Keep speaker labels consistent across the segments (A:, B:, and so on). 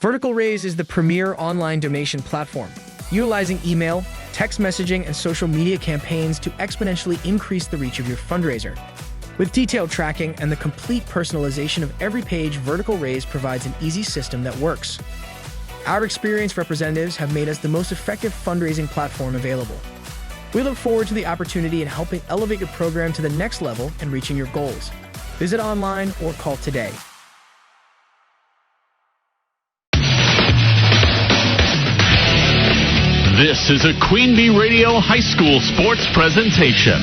A: Vertical Raise is the premier online donation platform, utilizing email, text messaging, and social media campaigns to exponentially increase the reach of your fundraiser. With detailed tracking and the complete personalization of every page, Vertical Raise provides an easy system that works. Our experienced representatives have made us the most effective fundraising platform available. We look forward to the opportunity in helping elevate your program to the next level and reaching your goals. Visit online or call today.
B: This is a QueenB Radio High School Sports Presentation.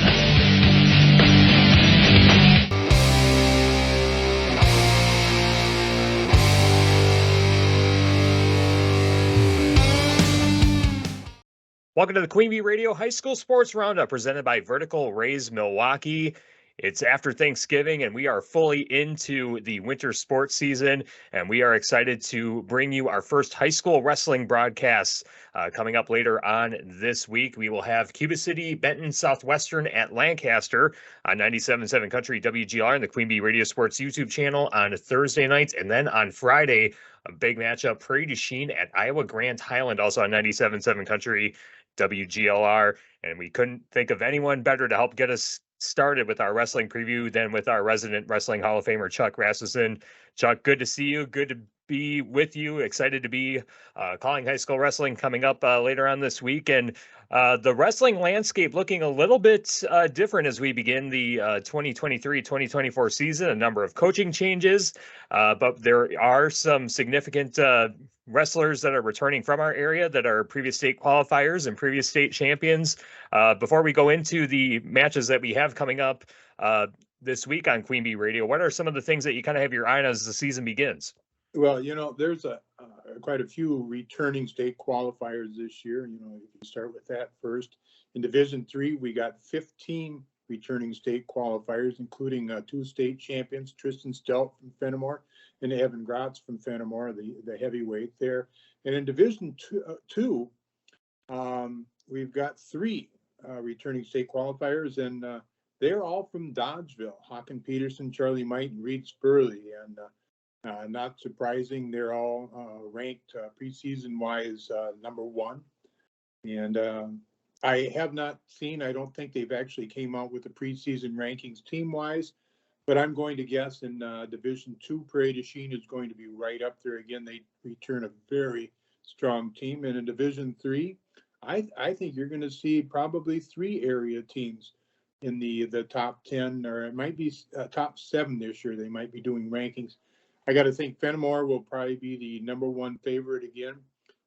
C: Welcome to the QueenB Radio High School Sports Roundup presented by Vertical Raise Milwaukee. It's after Thanksgiving, and we are fully into the winter sports season, and we are excited to bring you our first high school wrestling broadcasts coming up later on this week. We will have Cuba City, Benton, Southwestern at Lancaster on 97.7 Country WGLR and the QueenB Radio Sports YouTube channel on Thursday nights, and then on Friday, a big matchup, Prairie du Chien at Iowa Grand Highland, also on 97.7 Country WGLR, and we couldn't think of anyone better to help get us started with our wrestling preview than with our resident Wrestling Hall of Famer, Chuck Rasmussen. Chuck, good to see you. Good to be with you. Excited to be calling high school wrestling coming up later on this week. And the wrestling landscape looking a little bit different as we begin the 2023-2024 season. A number of coaching changes, but there are some significant wrestlers that are returning from our area that are previous state qualifiers and previous state champions. Before we go into the matches that we have coming up this week on QueenB Radio, what are some of the things that you kind of have your eye on as the season begins?
D: Well, there's quite a few returning state qualifiers this year. You can start with that first. In Division III, we got 15 returning state qualifiers, including two state champions, Tristan Stelt from Fenimore and Evan Gratz from Fenimore, the heavyweight there. And in Division two, we've got three returning state qualifiers, and they're all from Dodgeville: Hawken Peterson, Charlie Might, and Reed Spurley. And not surprising, they're all ranked preseason-wise number one. And I have not seen, I don't think they've actually came out with the preseason rankings team-wise, but I'm going to guess in Division II, Prairie du Chien is going to be right up there again. They return a very strong team. And in Division III, I think you're going to see probably three area teams in the top 10, or it might be top 7 this year. They might be doing rankings. I got to think Fenimore will probably be the number one favorite again.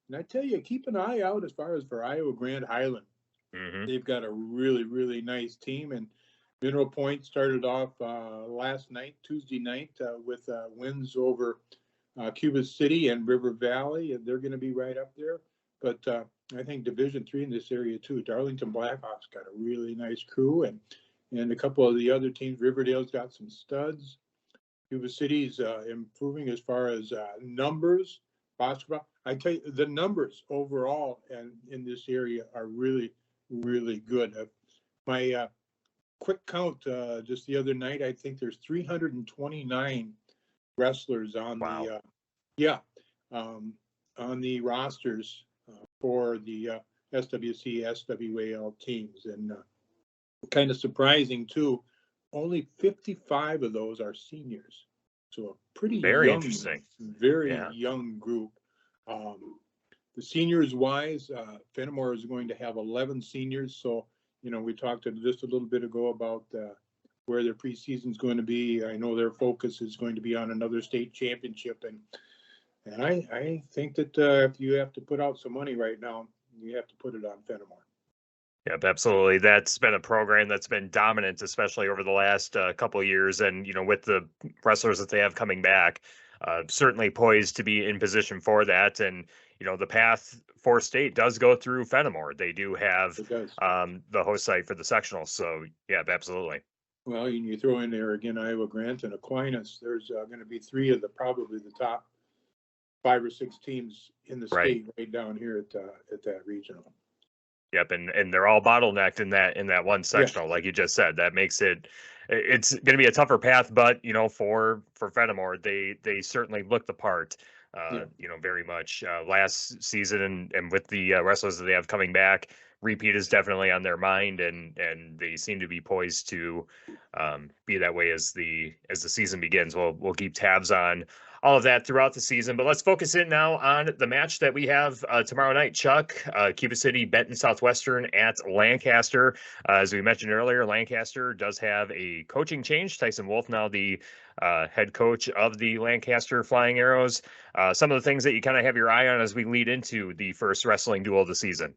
D: And I tell you, keep an eye out as far as for Iowa Grand Highland. Mm-hmm. They've got a really, really nice team. And Mineral Point started off last night, Tuesday night, with wins over Cuba City and River Valley, and they're going to be right up there. But I think Division III in this area too. Darlington Blackhawks got a really nice crew, and a couple of the other teams. Riverdale's got some studs. Cuba City's improving as far as numbers. Basketball, I tell you, the numbers overall and in this area are really, really good. My quick count just the other night, I think there's 329 wrestlers on on the rosters for the SWC, SWAL teams, and kind of surprising too. Only 55 of those are seniors, so a pretty
C: interesting,
D: very young group. The seniors wise, Fenimore is going to have 11 seniors. So, we talked just a little bit ago about where their preseason is going to be. I know their focus is going to be on another state championship, and I think that if you have to put out some money right now, you have to put it on Fenimore.
C: Yep, absolutely. That's been a program that's been dominant, especially over the last couple of years. And, with the wrestlers that they have coming back, certainly poised to be in position for that. And, the path for state does go through Fenimore. They do have the host site for the sectionals. So, yeah, absolutely.
D: Well, you throw in there again, Iowa Grant and Aquinas. There's going to be three of probably the top 5 or 6 teams in the state right down here at that regional.
C: Yep, and they're all bottlenecked in that one sectional, like you just said. That makes it's going to be a tougher path, but for Fenimore, they certainly look the part. very much last season, and with the wrestlers that they have coming back, repeat is definitely on their mind, and they seem to be poised to be that way as the season begins. We'll keep tabs on all of that throughout the season, but let's focus in now on the match that we have tomorrow night. Chuck, Cuba City, Benton Southwestern at Lancaster. As we mentioned earlier, Lancaster does have a coaching change. Tyson Wolf now the head coach of the Lancaster Flying Arrows. Some of the things that you kind of have your eye on as we lead into the first wrestling duel of the season.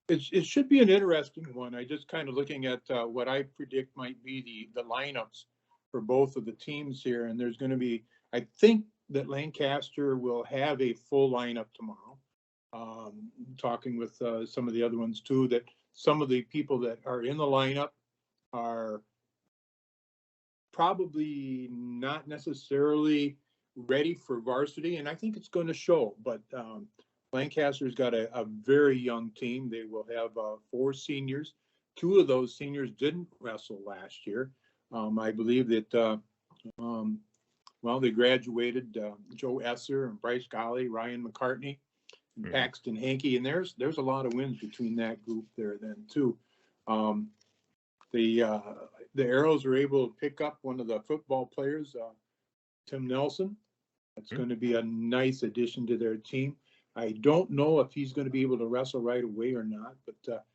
D: It should be an interesting one. I just kind of looking at what I predict might be the lineups for both of the teams here. And there's going to be, I think that Lancaster will have a full lineup tomorrow. Talking with some of the other ones too, that some of the people that are in the lineup are probably not necessarily ready for varsity. And I think it's going to show, but Lancaster's got a very young team. They will have 4 seniors. 2 of those seniors didn't wrestle last year. I believe that, they graduated Joe Esser and Bryce Golly, Ryan McCartney, and Paxton Hankey. And there's a lot of wins between that group there then too. The Arrows were able to pick up one of the football players, Tim Nelson. That's going to be a nice addition to their team. I don't know if he's going to be able to wrestle right away or not, but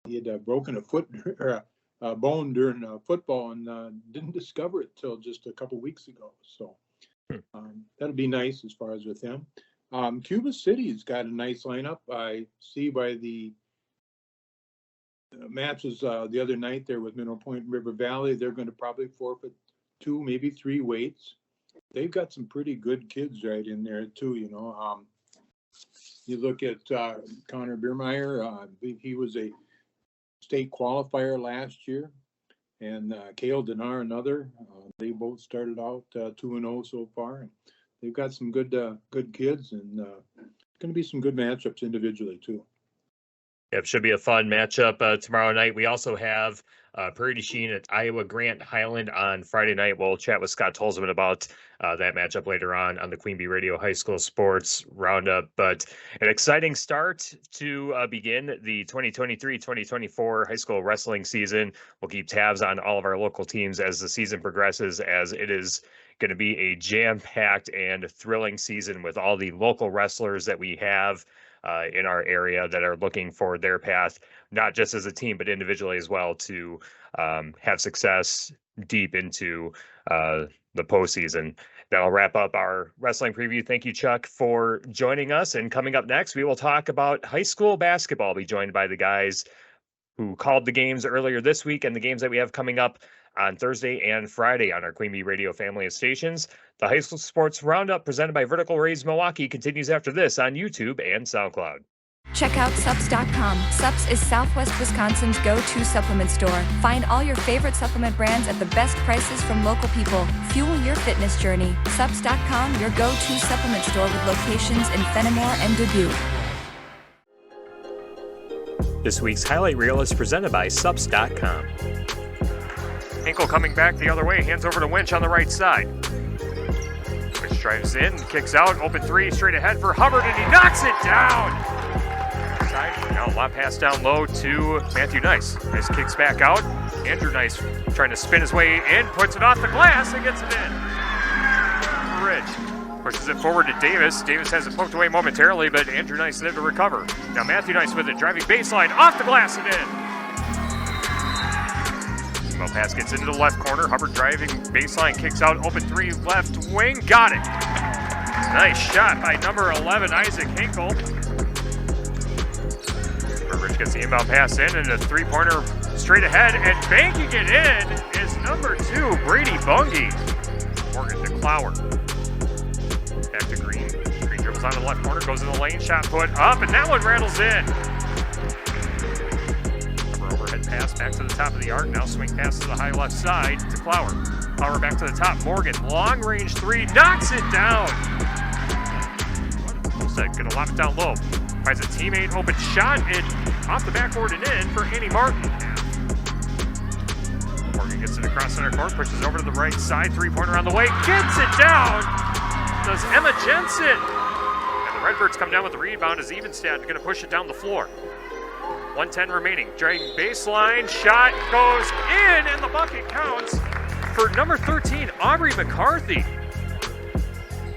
D: he had broken a foot or a bone during football and didn't discover it till just a couple weeks ago. So that'll be nice as far as with him. Cuba City's got a nice lineup. I see by the matches the other night there with Mineral Point and River Valley, they're going to probably forfeit 2, maybe 3 weights. They've got some pretty good kids right in there too, You look at Connor Biermeyer. I believe he was a state qualifier last year, and Cale Denar, another. They both started out 2-0 so far. And they've got some good kids, and going to be some good matchups individually too.
C: It should be a fun matchup tomorrow night. We also have Prairie du Chien at Iowa Grant Highland on Friday night. We'll chat with Scott Tolzman about that matchup later on the QueenB Radio High School Sports Roundup. But an exciting start to begin the 2023-2024 high school wrestling season. We'll keep tabs on all of our local teams as the season progresses, as it is going to be a jam-packed and thrilling season with all the local wrestlers that we have in our area that are looking for their path, not just as a team, but individually as well, to have success deep into the postseason. That'll wrap up our wrestling preview. Thank you, Chuck, for joining us. And coming up next, we will talk about high school basketball. We'll be joined by the guys who called the games earlier this week and the games that we have coming up on Thursday and Friday on our QueenB Radio family of stations. The High School Sports Roundup presented by Vertical Rays Milwaukee continues after this on YouTube and SoundCloud.
E: Check out Sups.com. Sups is Southwest Wisconsin's go-to supplement store. Find all your favorite supplement brands at the best prices from local people. Fuel your fitness journey. Sups.com, your go-to supplement store with locations in Fenimore and Dubuque.
C: This week's highlight reel is presented by Sups.com. Hinkle coming back the other way, hands over to Winch on the right side. Winch drives in, kicks out, open 3, straight ahead for Hubbard, and he knocks it down! Now a lot pass down low to Matthew Nice. Nice kicks back out. Andrew Nice trying to spin his way in, puts it off the glass and gets it in. Ridge pushes it forward to Davis. Davis has it poked away momentarily, but Andrew Nice there to recover. Now Matthew Nice with it, driving baseline, off the glass and in. Well, pass gets into the left corner. Hubbard driving baseline, kicks out, open 3, left wing, got it. Nice shot by number 11, Isaac Hinkle. Rich gets the inbound pass in, and a 3-pointer straight ahead, and banking it in is number 2, Brady Bungie. Morgan to Clower. Back to Green. Green dribbles on the left corner, goes in the lane, shot put up, and that one rattles in. Overhead pass back to the top of the arc. Now swing pass to the high left side to Clower. Clower back to the top. Morgan, long range 3, knocks it down. Gonna lob it down low. Finds a teammate, open shot, and off the backboard and in for Annie Martin. Morgan gets it across center court, pushes over to the right side, 3-pointer on the way, gets it down. Does Emma Jensen. Redbirds come down with the rebound as Evenstad going to push it down the floor. 1:10 remaining. Dragging baseline. Shot goes in, and the bucket counts for number 13, Aubrey McCarthy.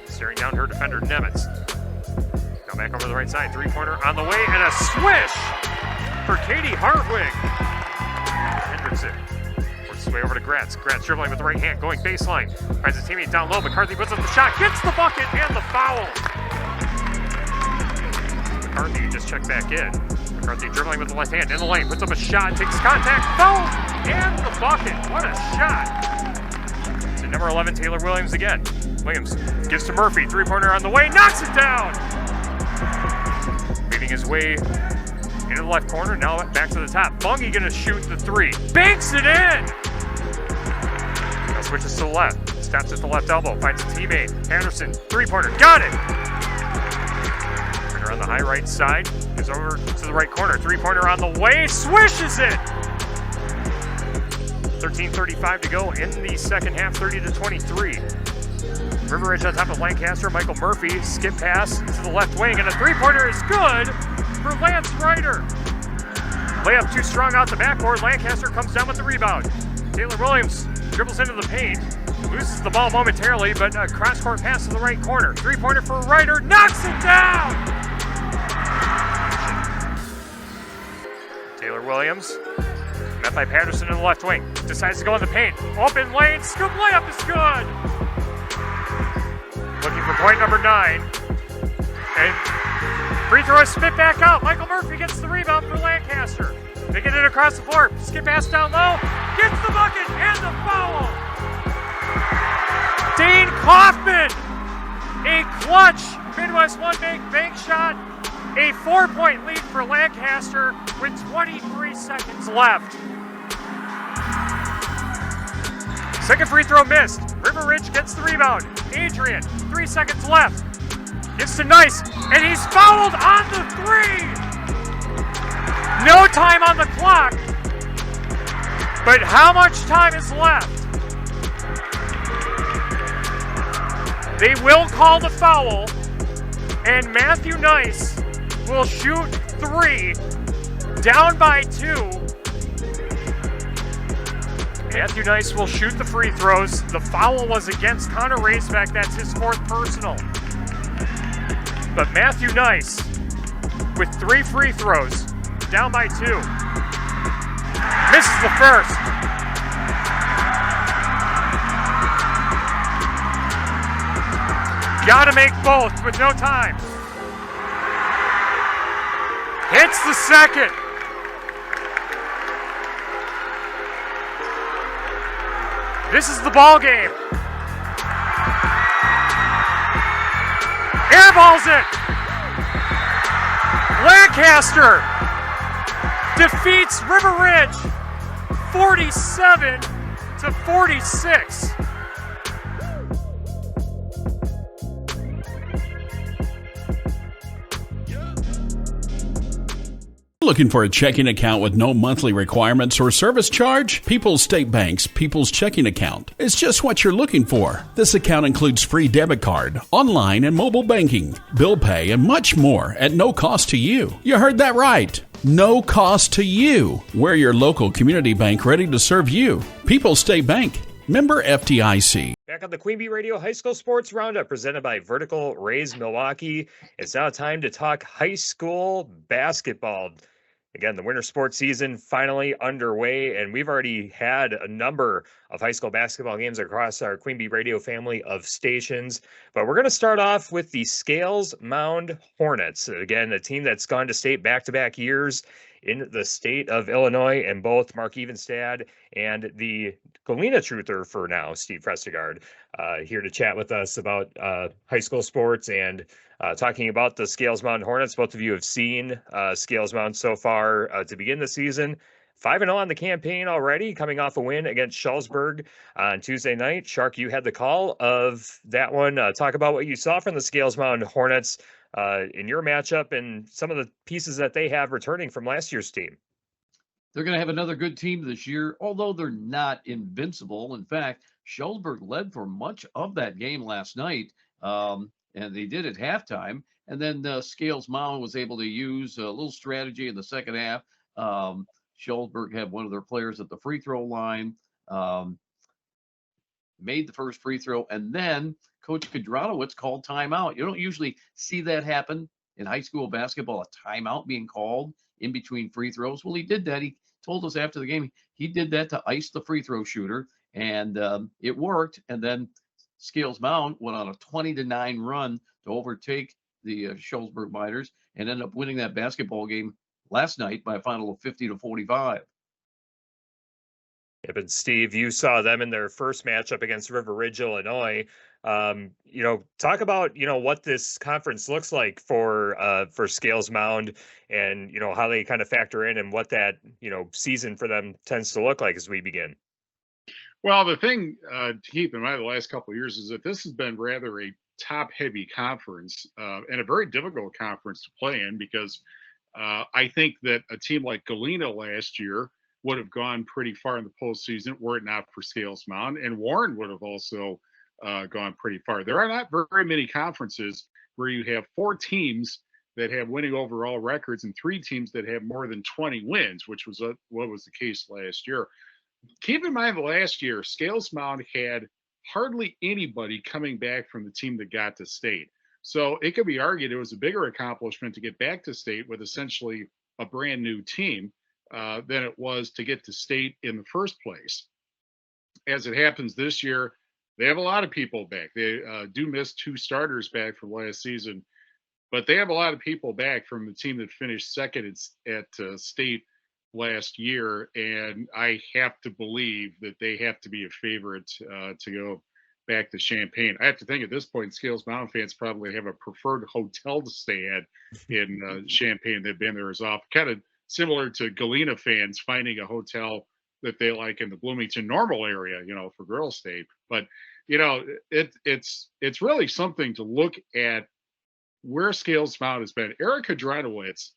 C: Staring down her defender, Nemitz. Now back over the right side. Three-pointer on the way, and a swish for Katie Hartwig. Hendrickson works his way over to Gratz. Gratz dribbling with the right hand, going baseline. Finds his teammate down low. McCarthy puts up the shot, gets the bucket, and the foul. McCarthy just checked back in. McCarthy dribbling with the left hand in the lane, puts up a shot, takes contact, foul, and the bucket. What a shot. To number 11, Taylor Williams again. Williams gives to Murphy, three-pointer on the way, knocks it down. Weaving his way into the left corner, now back to the top. Bungie gonna shoot the three, banks it in. Now switches to the left, stops at the left elbow, finds a teammate. Anderson, three-pointer, got it. On the high right side, goes over to the right corner, three-pointer on the way, swishes it! 13:35 to go in the second half, 30-23. River Ridge on top of Lancaster, Michael Murphy, skip pass to the left wing, and a three-pointer is good for Lance Ryder. Layup too strong out the backboard, Lancaster comes down with the rebound. Taylor Williams dribbles into the paint, loses the ball momentarily, but a cross-court pass to the right corner. Three-pointer for Ryder, knocks it down! Taylor Williams, met by Patterson in the left wing, decides to go in the paint. Open lane, scoop layup is good! Looking for point number 9. And free throw is spit back out. Michael Murphy gets the rebound for Lancaster. They get it across the floor, skip pass down low, gets the bucket and the foul! Dane Kaufman, a clutch Midwest One bank shot. A 4-point lead for Lancaster with 23 seconds left. Second free throw missed. River Ridge gets the rebound. Adrian, 3 seconds left. Gives to Nice, and he's fouled on the three. No time on the clock. But how much time is left? They will call the foul, and Matthew Nice will shoot three, down by 2. Matthew Nice will shoot the free throws. The foul was against Connor Raceback. That's his 4th personal. But Matthew Nice, with 3 free throws, down by 2. Misses the first. Gotta make both with no time. Hits the second. This is the ball game. Airballs it. Lancaster defeats River Ridge 47-46.
F: Looking for a checking account with no monthly requirements or service charge? People's State Bank's People's Checking Account is just what you're looking for. This account includes free debit card, online and mobile banking, bill pay, and much more at no cost to you. You heard that right. No cost to you. We're your local community bank ready to serve you. People's State Bank. Member FDIC.
C: Back on the QueenB Radio High School Sports Roundup presented by Vertical Rays Milwaukee. It's now time to talk high school basketball. Again, the winter sports season finally underway, and we've already had a number of high school basketball games across our QueenB Radio family of stations. But we're going to start off with the Scales Mound Hornets. Again, a team that's gone to state back-to-back years in the state of Illinois, and both Mark Evenstad and the Galena truther for now, Steve Prestegard, here to chat with us about high school sports and talking about the Scales Mountain Hornets. Both of you have seen Scales Mountain so far to begin the season. 5-0 on the campaign already, coming off a win against Shullsburg on Tuesday night. Shark, you had the call of that one. Talk about what you saw from the Scales Mountain Hornets in your matchup and some of the pieces that they have returning from last year's team.
G: They're going to have another good team this year, although they're not invincible. In fact, Shullsburg led for much of that game last night. and they did at halftime. And then Scales Mound was able to use a little strategy in the second half. Schulzberg had one of their players at the free throw line, made the first free throw, and then Coach Kudranowicz called timeout. You don't usually see that happen in high school basketball, a timeout being called in between free throws. Well, he did that. He told us after the game he did that to ice the free throw shooter, and it worked. And then Scales Mound went on a 20-9 run to overtake the Schulzberg Miners and ended up winning that basketball game last night by a final of 50-45.
C: Yeah, but Steve, you saw them in their first matchup against River Ridge, Illinois. Talk about what this conference looks like for Scales Mound, and how they kind of factor in and what that season for them tends to look like as we begin.
H: Well, the thing to keep in mind the last couple of years is that this has been rather a top-heavy conference and a very difficult conference to play in, because I think that a team like Galena last year would have gone pretty far in the postseason were it not for Scales Mound, and Warren would have also gone pretty far. There are not very many conferences where you have 4 teams that have winning overall records and 3 teams that have more than 20 wins, which was what was the case last year. Keep in mind, last year, Scales Mound had hardly anybody coming back from the team that got to state. So it could be argued it was a bigger accomplishment to get back to state with essentially a brand new team than it was to get to state in the first place. As it happens this year, they have a lot of people back. They do miss 2 starters back from last season, but they have a lot of people back from the team that finished second at state last year, and I have to believe that they have to be a favorite to go back to Champaign. I have to think at this point, Scales Mountain fans probably have a preferred hotel to stay at in Champaign. They've been there as often, kind of similar to Galena fans finding a hotel that they like in the Bloomington Normal area, for girls' state. But it's really something to look at where Scales Mound has been. Eric Kudranowicz,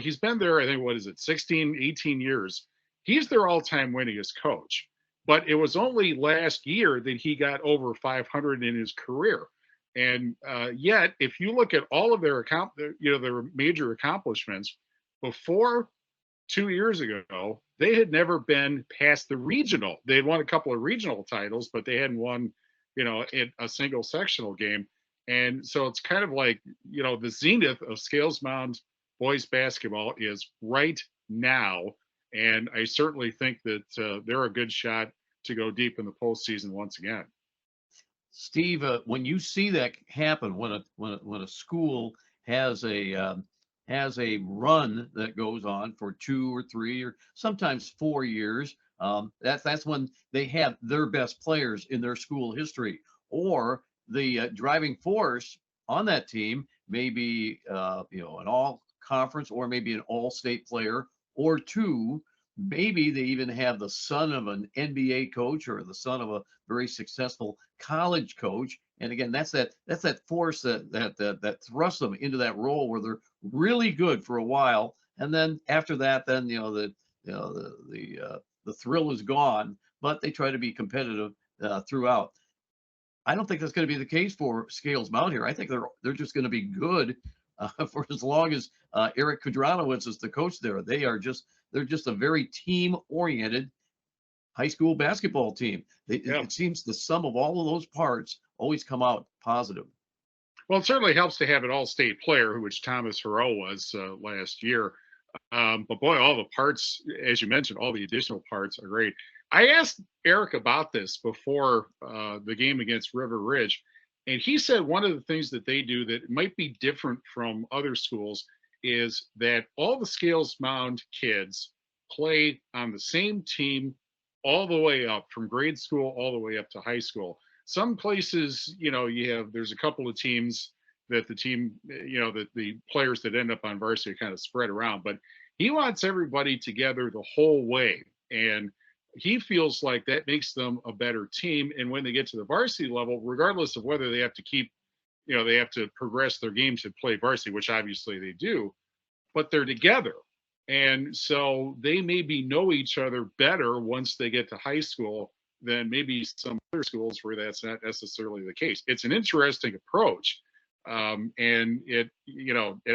H: he's been there, I think, 16, 18 years. He's their all-time winningest coach. But it was only last year that he got over 500 in his career. And yet, if you look at all of their major accomplishments, before 2 years ago, they had never been past the regional. They had won a couple of regional titles, but they hadn't won, in a single sectional game. And so it's kind of like, the zenith of Scales Mound boys basketball is right now. And I certainly think that they're a good shot to go deep in the postseason once again.
G: Steve, when you see that happen, when a school has a run that goes on for 2 or 3 or sometimes 4 years, that's when they have their best players in their school history, or the driving force on that team may be an all conference or maybe an all state player or 2. Maybe they even have the son of an NBA coach or the son of a very successful college coach. And again, that's that force that thrusts them into that role where they're really good for a while, and then after that, then the thrill is gone. But they try to be competitive throughout. I don't think that's going to be the case for Scales Mound here. I think they're just going to be good for as long as Eric Kudranowicz is the coach there. They're just a very team-oriented high school basketball team. It seems the sum of all of those parts always come out positive.
H: Well, it certainly helps to have an all-state player, which Thomas Harrell was last year. But boy, all the parts, as you mentioned, all the additional parts are great. I asked Eric about this before the game against River Ridge, and he said one of the things that they do that might be different from other schools is that all the Scales Mound kids play on the same team all the way up from grade school all the way up to high school. Some places, there's a couple of teams that the players that end up on varsity kind of spread around, but he wants everybody together the whole way. And he feels like that makes them a better team. And when they get to the varsity level, regardless of whether they have to they have to progress their games to play varsity, which obviously they do, but they're together. And so they maybe know each other better once they get to high school than maybe some other schools where that's not necessarily the case. It's an interesting approach, And it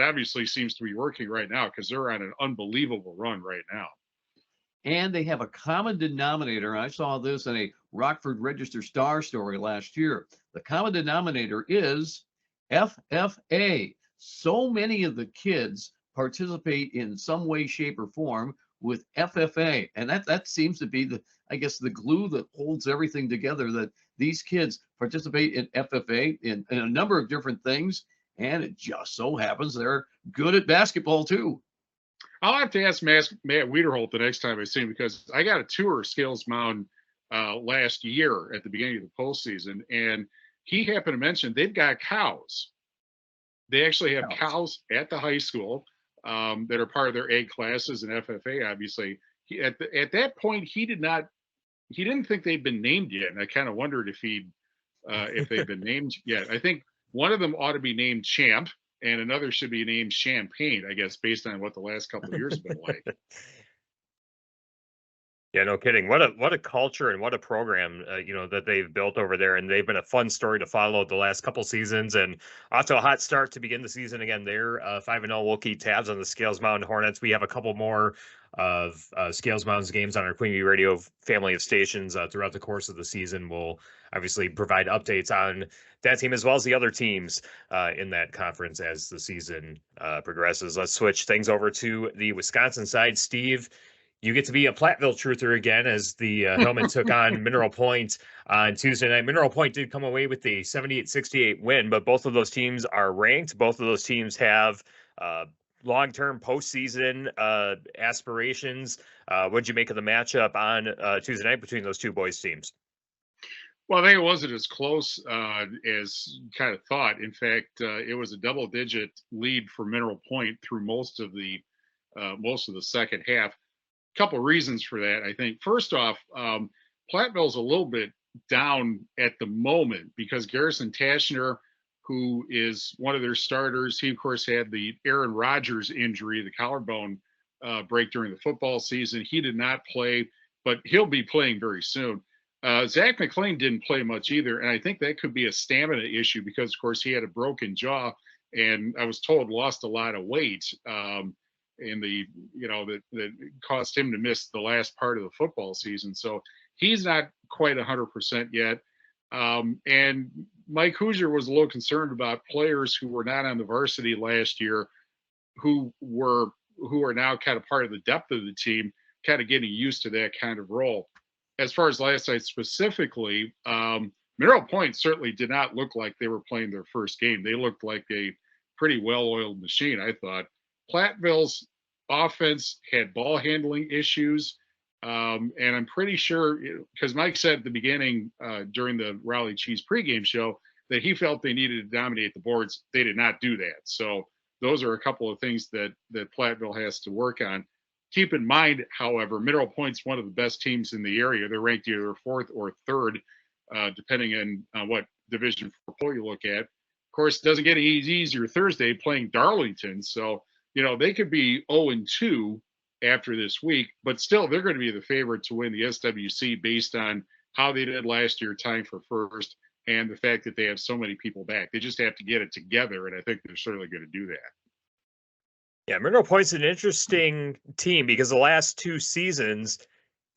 H: obviously seems to be working right now because they're on an unbelievable run right now.
G: And they have a common denominator. I saw this in a Rockford Register Star story last year. The common denominator is FFA. So many of the kids participate in some way, shape, or form with FFA. And that seems to be the glue that holds everything together, that these kids participate in FFA in a number of different things. And it just so happens they're good at basketball too.
H: I'll have to ask Matt Wiederholt the next time I see him, because I got a tour of Scales Mountain last year at the beginning of the postseason, and he happened to mention they've got cows. They actually have cows at the high school that are part of their ag classes and FFA. Obviously, at that point he didn't think they'd been named yet, and I kind of wondered if they'd been named yet. I think one of them ought to be named Champ, and another should be named Champagne, I guess, based on what the last couple of years have been like.
C: Yeah, no kidding. What a culture and what a program, that they've built over there. And they've been a fun story to follow the last couple seasons, and off to a hot start to begin the season. Again, they're 5-0. We'll keep tabs on the Scales Mountain Hornets. We have a couple more of Scales Mountain's games on our QueenB Radio family of stations throughout the course of the season. We'll obviously provide updates on that team as well as the other teams in that conference as the season progresses. Let's switch things over to the Wisconsin side. Steve, you get to be a Platteville truther again as the Hillmen took on Mineral Point on Tuesday night. Mineral Point did come away with the 78-68 win, but both of those teams are ranked. Both of those teams have long-term postseason aspirations. What'd you make of the matchup on Tuesday night between those two boys' teams?
H: Well, I think it wasn't as close as kind of thought. In fact, it was a double-digit lead for Mineral Point through most of the second half. Couple of reasons for that. I think first off, Platteville's a little bit down at the moment because Garrison Tashner, who is one of their starters, he of course had the Aaron Rodgers injury, the collarbone break during the football season. He did not play, but he'll be playing very soon. Zach McLean didn't play much either, and I think that could be a stamina issue because of course he had a broken jaw, and I was told lost a lot of weight. That caused him to miss the last part of the football season. So he's not quite 100% yet. And Mike Hoosier was a little concerned about players who were not on the varsity last year, who are now kind of part of the depth of the team, kind of getting used to that kind of role. As far as last night specifically, Mineral Point certainly did not look like they were playing their first game. They looked like a pretty well-oiled machine, I thought. Platteville's offense had ball handling issues, and I'm pretty sure, because Mike said at the beginning during the Raleigh Cheese pregame show that he felt they needed to dominate the boards. They did not do that. So those are a couple of things that Platteville has to work on. Keep in mind, however, Mineral Point's one of the best teams in the area. They're ranked either fourth or third, depending on what Division 4 poll you look at. Of course, it doesn't get any easier Thursday playing Darlington. So they could be 0-2 after this week, but still they're going to be the favorite to win the SWC based on how they did last year, tying for first, and the fact that they have so many people back. They just have to get it together, and I think they're certainly going to do that.
C: Yeah, Mineral Point's an interesting team because the last two seasons,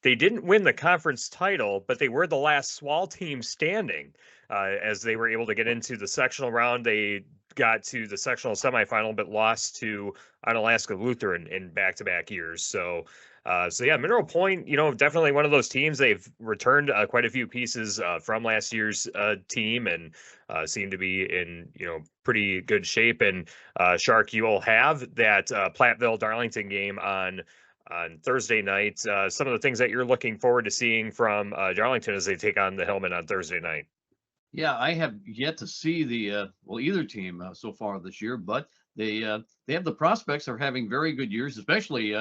C: they didn't win the conference title, but they were the last SWAL team standing as they were able to get into the sectional round. They got to the sectional semifinal, but lost to Onalaska Lutheran in back-to-back years. So yeah, Mineral Point, definitely one of those teams. They've returned quite a few pieces from last year's team and seem to be in, pretty good shape. And Shark, you will have that Platteville-Darlington game on Thursday night. Some of the things that you're looking forward to seeing from Darlington as they take on the Hillmen on Thursday night.
G: Yeah, I have yet to see either team so far this year, but they have the prospects of having very good years, especially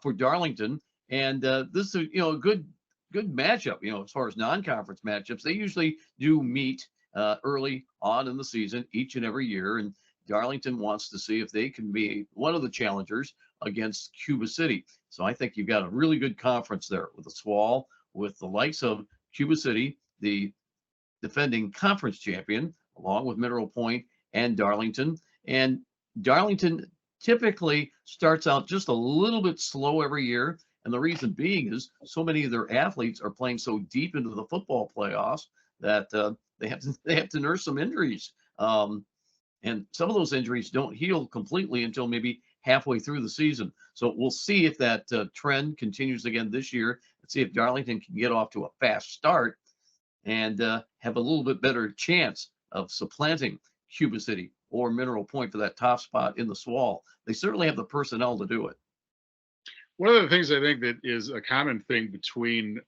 G: for Darlington. And this is a good matchup. As far as non-conference matchups, they usually do meet early on in the season each and every year. And Darlington wants to see if they can be one of the challengers against Cuba City. So I think you've got a really good conference there with the SWAL, with the likes of Cuba City, the defending conference champion, along with Mineral Point and Darlington. And Darlington typically starts out just a little bit slow every year. And the reason being is so many of their athletes are playing so deep into the football playoffs that they have to nurse some injuries. And some of those injuries don't heal completely until maybe halfway through the season. So we'll see if that trend continues again this year. Let's see if Darlington can get off to a fast start and have a little bit better chance of supplanting Cuba City or Mineral Point for that top spot in the SWAL. They certainly have the personnel to do it.
H: One of the things I think that is a common thing between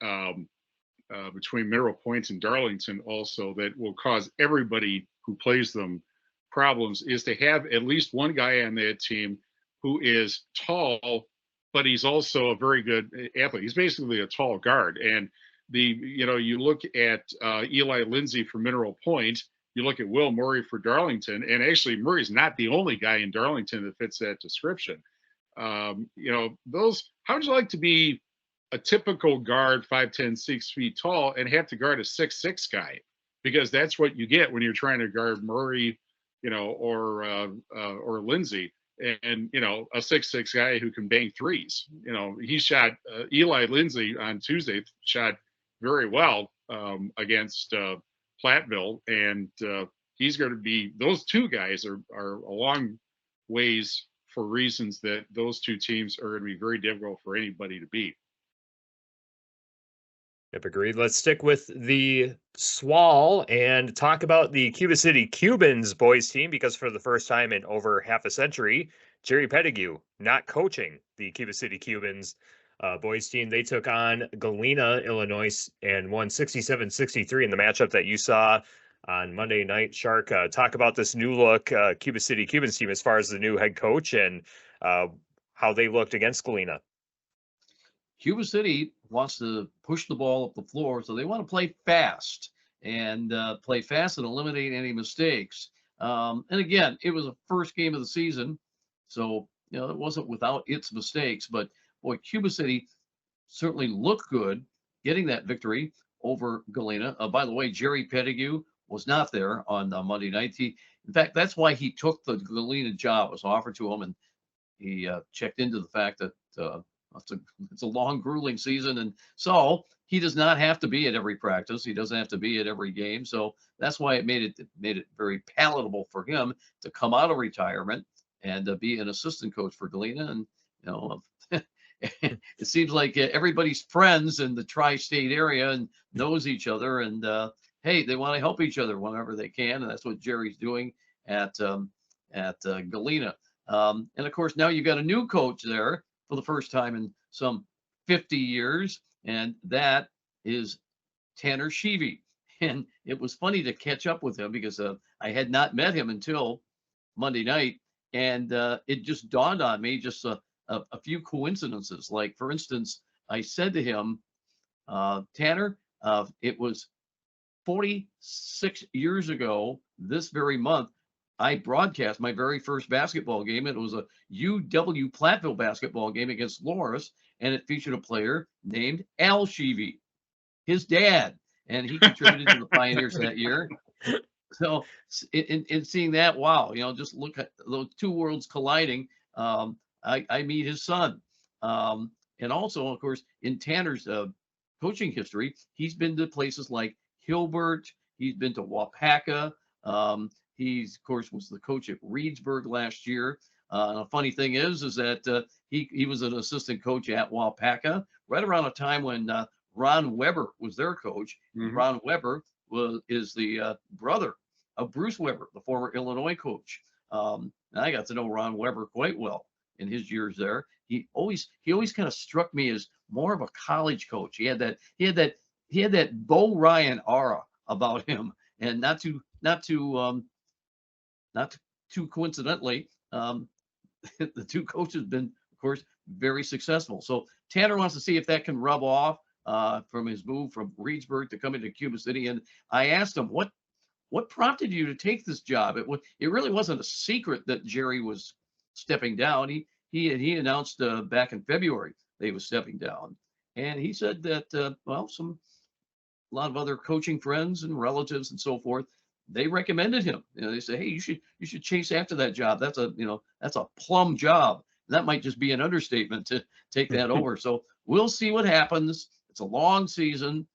H: Mineral Point and Darlington also that will cause everybody who plays them problems is to have at least one guy on that team who is tall, but he's also a very good athlete. He's basically a tall guard. And you look at Eli Lindsay for Mineral Point, you look at Will Murray for Darlington, and actually Murray's not the only guy in Darlington that fits that description. How would you like to be a typical guard, 5'10", 6 feet tall, and have to guard a 6'6" guy? Because that's what you get when you're trying to guard Murray, or Lindsay, and a 6'6" guy who can bang threes. He shot Eli Lindsay on Tuesday shot very well against Platteville, and he's going to be. Those two guys are a long ways for reasons that those two teams are going to be very difficult for anybody to beat.
C: Yep, agreed. Let's stick with the SWAL and talk about the Cuba City Cubans boys team, because for the first time in over half a century, Jerry Pettigrew not coaching the Cuba City Cubans boys team. They took on Galena, Illinois, and won 67-63 in the matchup that you saw on Monday night. Shark, talk about this new look Cuba City Cubans team as far as the new head coach and how they looked against Galena.
G: Cuba City wants to push the ball up the floor, so they want to play fast and eliminate any mistakes. And again, it was a first game of the season, so it wasn't without its mistakes. But boy, Cuba City certainly looked good getting that victory over Galena. By the way, Jerry Pettigrew was not there on Monday night. In fact, that's why he took the Galena job. It was offered to him, and he checked into the fact that it's a long, grueling season, and so he does not have to be at every practice. He doesn't have to be at every game. So that's why it made it very palatable for him to come out of retirement and be an assistant coach for Galena. And it seems like everybody's friends in the tri-state area and knows each other, and hey, they want to help each other whenever they can, and that's what Jerry's doing at Galena. And of course, now you got a new coach there for the first time in some 50 years, and that is Tanner Sheevy. And it was funny to catch up with him because I had not met him until Monday night, and it just dawned on me just a few coincidences. Like, for instance, I said to him, Tanner, it was 46 years ago this very month, I broadcast my very first basketball game. It was a UW Platteville basketball game against Loris, and it featured a player named Al Sheevy, his dad, and he contributed to the Pioneers that year. So in seeing that, wow, just look at those two worlds colliding. I meet his son. And also, of course, in Tanner's coaching history, he's been to places like Hilbert. He's been to Wapaka. He's, of course, was the coach at Reedsburg last year. And a funny thing is that he was an assistant coach at Wapaka right around a time when Ron Weber was their coach. Mm-hmm. Ron Weber is the brother of Bruce Weber, the former Illinois coach. And I got to know Ron Weber quite well in his years there. He always kind of struck me as more of a college coach. He had that Bo Ryan aura about him, and not too coincidentally, the two coaches have been, of course, very successful. So Tanner wants to see if that can rub off from his move from Reedsburg to coming to Cuba City. And I asked him, what prompted you to take this job? It really wasn't a secret that Jerry was stepping down. He announced back in February that he was stepping down, and he said that a lot of other coaching friends and relatives and so forth they recommended him. They say, hey, you should chase after that job. That's a plum job. That might just be an understatement to take that over. So we'll see what happens. It's a long season.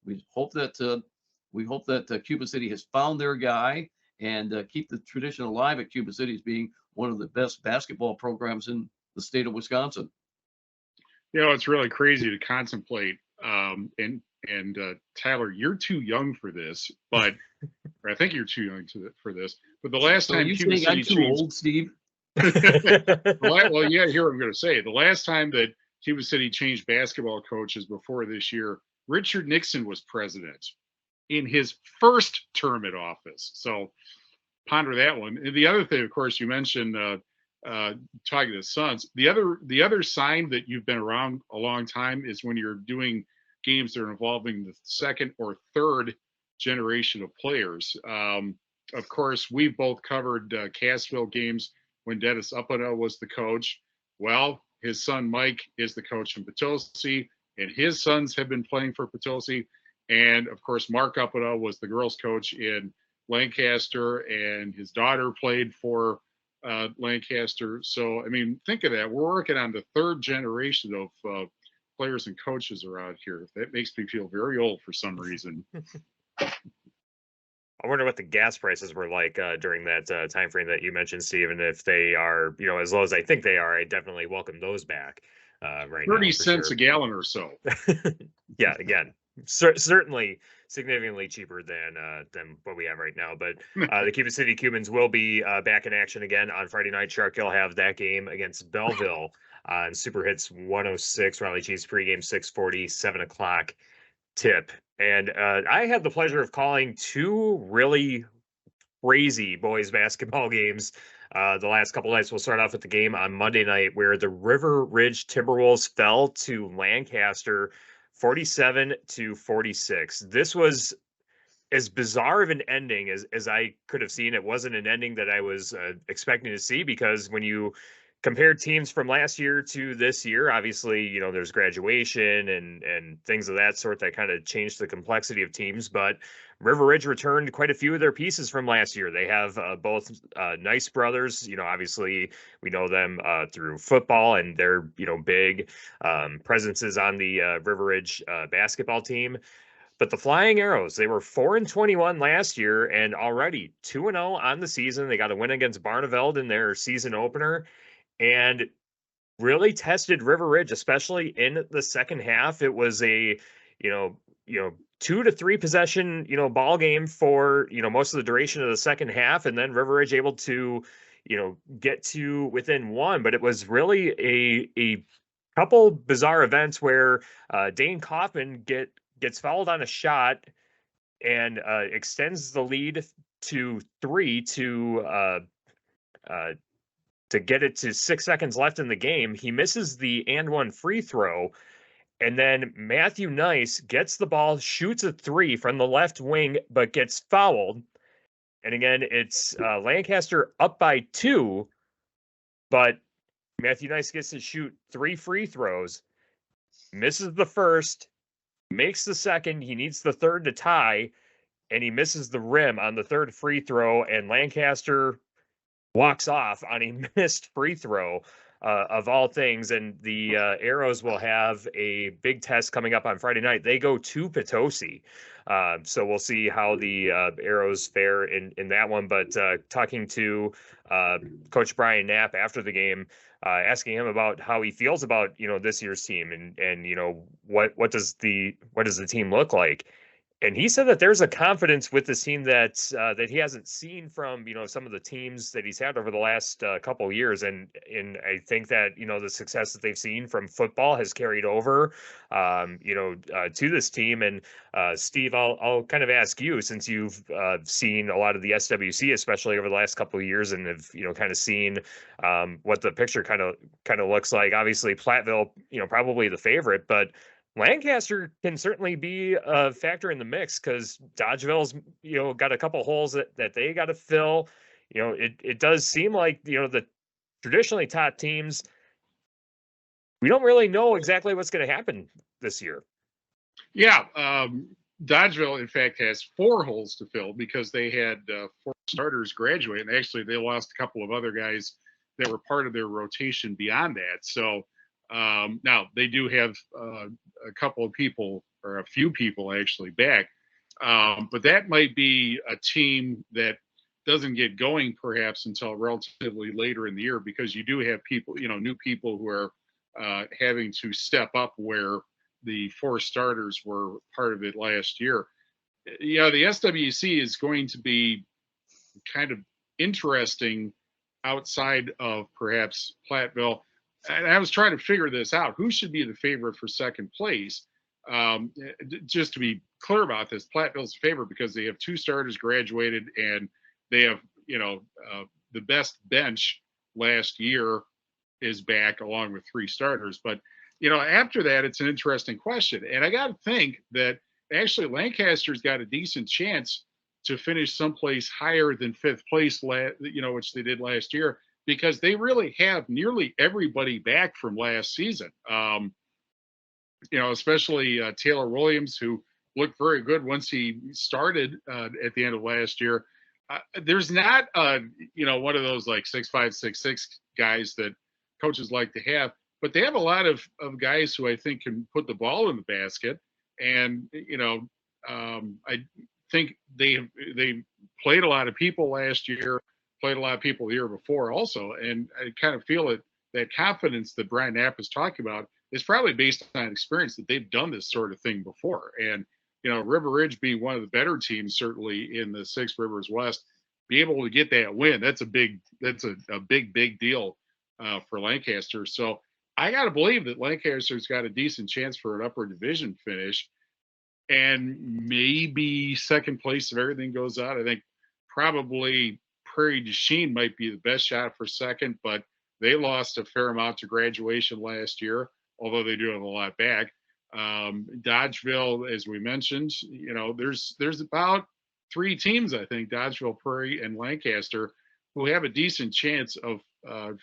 G: We hope that Cuba City has found their guy and keep the tradition alive at Cuba City as being one of the best basketball programs in the state of Wisconsin.
H: It's really crazy to contemplate. And Tyler, you're too young for this, but or I think you're too young for this. But the last time
G: Cuba City, I'm too old, Steve.
H: Well, yeah, here I'm going to say the last time that Cuba City changed basketball coaches before this year, Richard Nixon was president in his first term at office. So ponder that one. And the other thing, of course, you mentioned talking to the Suns. The other sign that you've been around a long time is when you're doing games that are involving the second or third generation of players. Of course, we've both covered Cassville games when Dennis Uppana was the coach. Well, his son Mike is the coach in Potosi, and his sons have been playing for Potosi. And of course, Mark Uppana was the girls' coach in Lancaster, and his daughter played for Lancaster. So, I mean, think of that. We're working on the third generation of players and coaches around here. That makes me feel very old for some reason.
C: I wonder what the gas prices were like during that time frame that you mentioned, Steve, and if they are, as low as I think they are, I definitely welcome those back right now.
H: 30 cents a gallon or so.
C: Yeah, again, certainly significantly cheaper than what we have right now. But the Cuba City Cubans will be back in action again on Friday night. Shark Hill have that game against Belleville on Super Hits 106. Raleigh Cheese pregame 6:40, 7 o'clock tip. And I had the pleasure of calling two really crazy boys basketball games the last couple nights. We'll start off with the game on Monday night where the River Ridge Timberwolves fell to Lancaster 47-46. This was as bizarre of an ending as I could have seen. It wasn't an ending that I was expecting to see, because when you compare teams from last year to this year, obviously, there's graduation and things of that sort that kind of changed the complexity of teams. But River Ridge returned quite a few of their pieces from last year. They have both Nice brothers. Obviously, we know them through football, and they're, big presences on the River Ridge basketball team. But the Flying Arrows, they were 4-21 last year and already 2-0 on the season. They got a win against Barneveld in their season opener, and really tested River Ridge, especially in the second half. It was a, 2 to 3 possession, ball game for, most of the duration of the second half. And then River Ridge able to, get to within one. But it was really a couple bizarre events where Dane Kaufman gets fouled on a shot and extends the lead to 3 to get it to 6 seconds left in the game. He misses the and one free throw. And then Matthew Nice gets the ball, shoots a 3 from the left wing, but gets fouled. And again, it's Lancaster up by 2, but Matthew Nice gets to shoot 3 free throws, misses the first, makes the second. He needs the third to tie, and he misses the rim on the third free throw, and Lancaster walks off on a missed free throw of all things. And the Arrows will have a big test coming up on Friday night. They go to Potosi. So we'll see how the Arrows fare in that one. But talking to Coach Brian Knapp after the game, asking him about how he feels about, this year's team and what does the team look like? And he said that there's a confidence with this team that he hasn't seen from, some of the teams that he's had over the last couple of years. And I think that, the success that they've seen from football has carried over, to this team. And Steve, I'll kind of ask you, since you've seen a lot of the SWC, especially over the last couple of years, and have, kind of seen what the picture kind of looks like. Obviously, Platteville, probably the favorite, but Lancaster can certainly be a factor in the mix, because Dodgeville's, got a couple holes that they got to fill. It does seem like, the traditionally top teams, we don't really know exactly what's going to happen this year.
H: Yeah. Dodgeville, in fact, has 4 holes to fill because they had 4 starters graduate, and actually they lost a couple of other guys that were part of their rotation beyond that. So now they do have a couple of people, or a few people actually, back. But that might be a team that doesn't get going perhaps until relatively later in the year, because you do have people, new people who are having to step up where the 4 starters were part of it last year. Yeah, the SWC is going to be kind of interesting outside of perhaps Platteville. And I was trying to figure this out. Who should be the favorite for second place? Just to be clear about this, Platteville's a favorite because they have 2 starters graduated, and they have, the best bench last year is back along with 3 starters. But, after that, it's an interesting question. And I got to think that actually Lancaster's got a decent chance to finish someplace higher than 5th place, which they did last year, because they really have nearly everybody back from last season. Especially Taylor Williams, who looked very good once he started at the end of last year. There's not, one of those like 6'5", 6'6" guys that coaches like to have, but they have a lot of guys who I think can put the ball in the basket. And, I think they played a lot of people last year, played a lot of people the year before also. And I kind of feel that confidence that Brian Knapp is talking about is probably based on experience, that they've done this sort of thing before. And, River Ridge being one of the better teams, certainly in the 6 Rivers West, be able to get that win, that's a big deal for Lancaster. So I got to believe that Lancaster's got a decent chance for an upper division finish, and maybe second place if everything goes out. I think probably Prairie du Chien might be the best shot for second, but they lost a fair amount to graduation last year, although they do have a lot back. Dodgeville, as we mentioned, there's about 3 teams, I think, Dodgeville, Prairie, and Lancaster, who have a decent chance of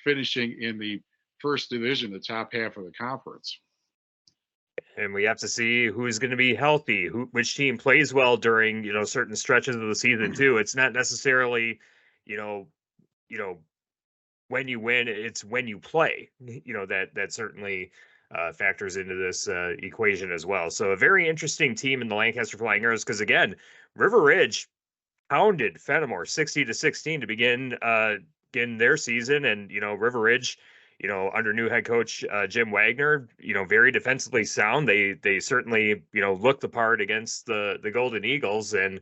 H: finishing in the first division, the top half of the conference.
C: And we have to see who's going to be healthy, which team plays well during, certain stretches of the season too. It's not necessarily, when you win, it's when you play, that certainly factors into this equation as well. So a very interesting team in the Lancaster Flying Arrows, because again, River Ridge pounded Fenimore 60-16 to begin their season. And, River Ridge, under new head coach Jim Wagner, very defensively sound. They certainly, looked the part against the Golden Eagles. And,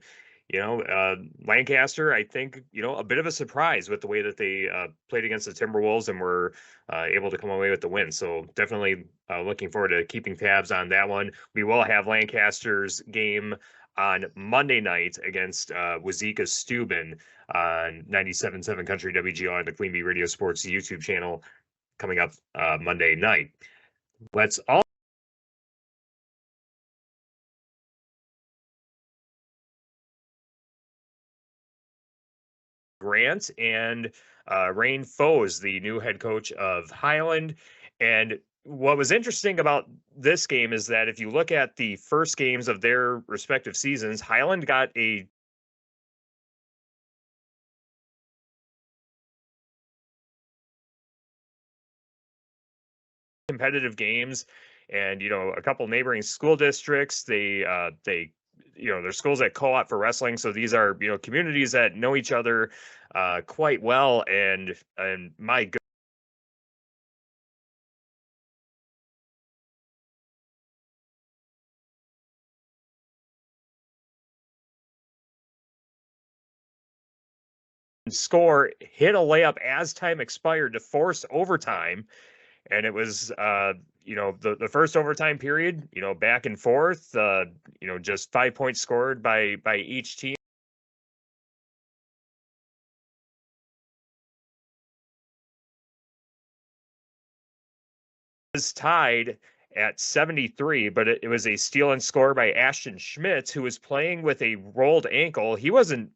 C: Lancaster, I think, a bit of a surprise with the way that they played against the Timberwolves and were able to come away with the win. So definitely looking forward to keeping tabs on that one. We will have Lancaster's game on Monday night against Wazeeka Steuben on 97.7 Country WGLR, the QueenB Radio Sports YouTube channel, coming up Monday night. Let's all Grant and Rain Foes, the new head coach of Highland. And what was interesting about this game is that if you look at the first games of their respective seasons, Highland got a competitive games, and a couple neighboring school districts. They there's schools that co-op for wrestling, so these are communities that know each other quite well. And my good score hit a layup as time expired to force overtime. And it was, the first overtime period, back and forth, just 5 points scored by each team. It was tied at 73, but it was a steal and score by Ashton Schmitz, who was playing with a rolled ankle. He wasn't,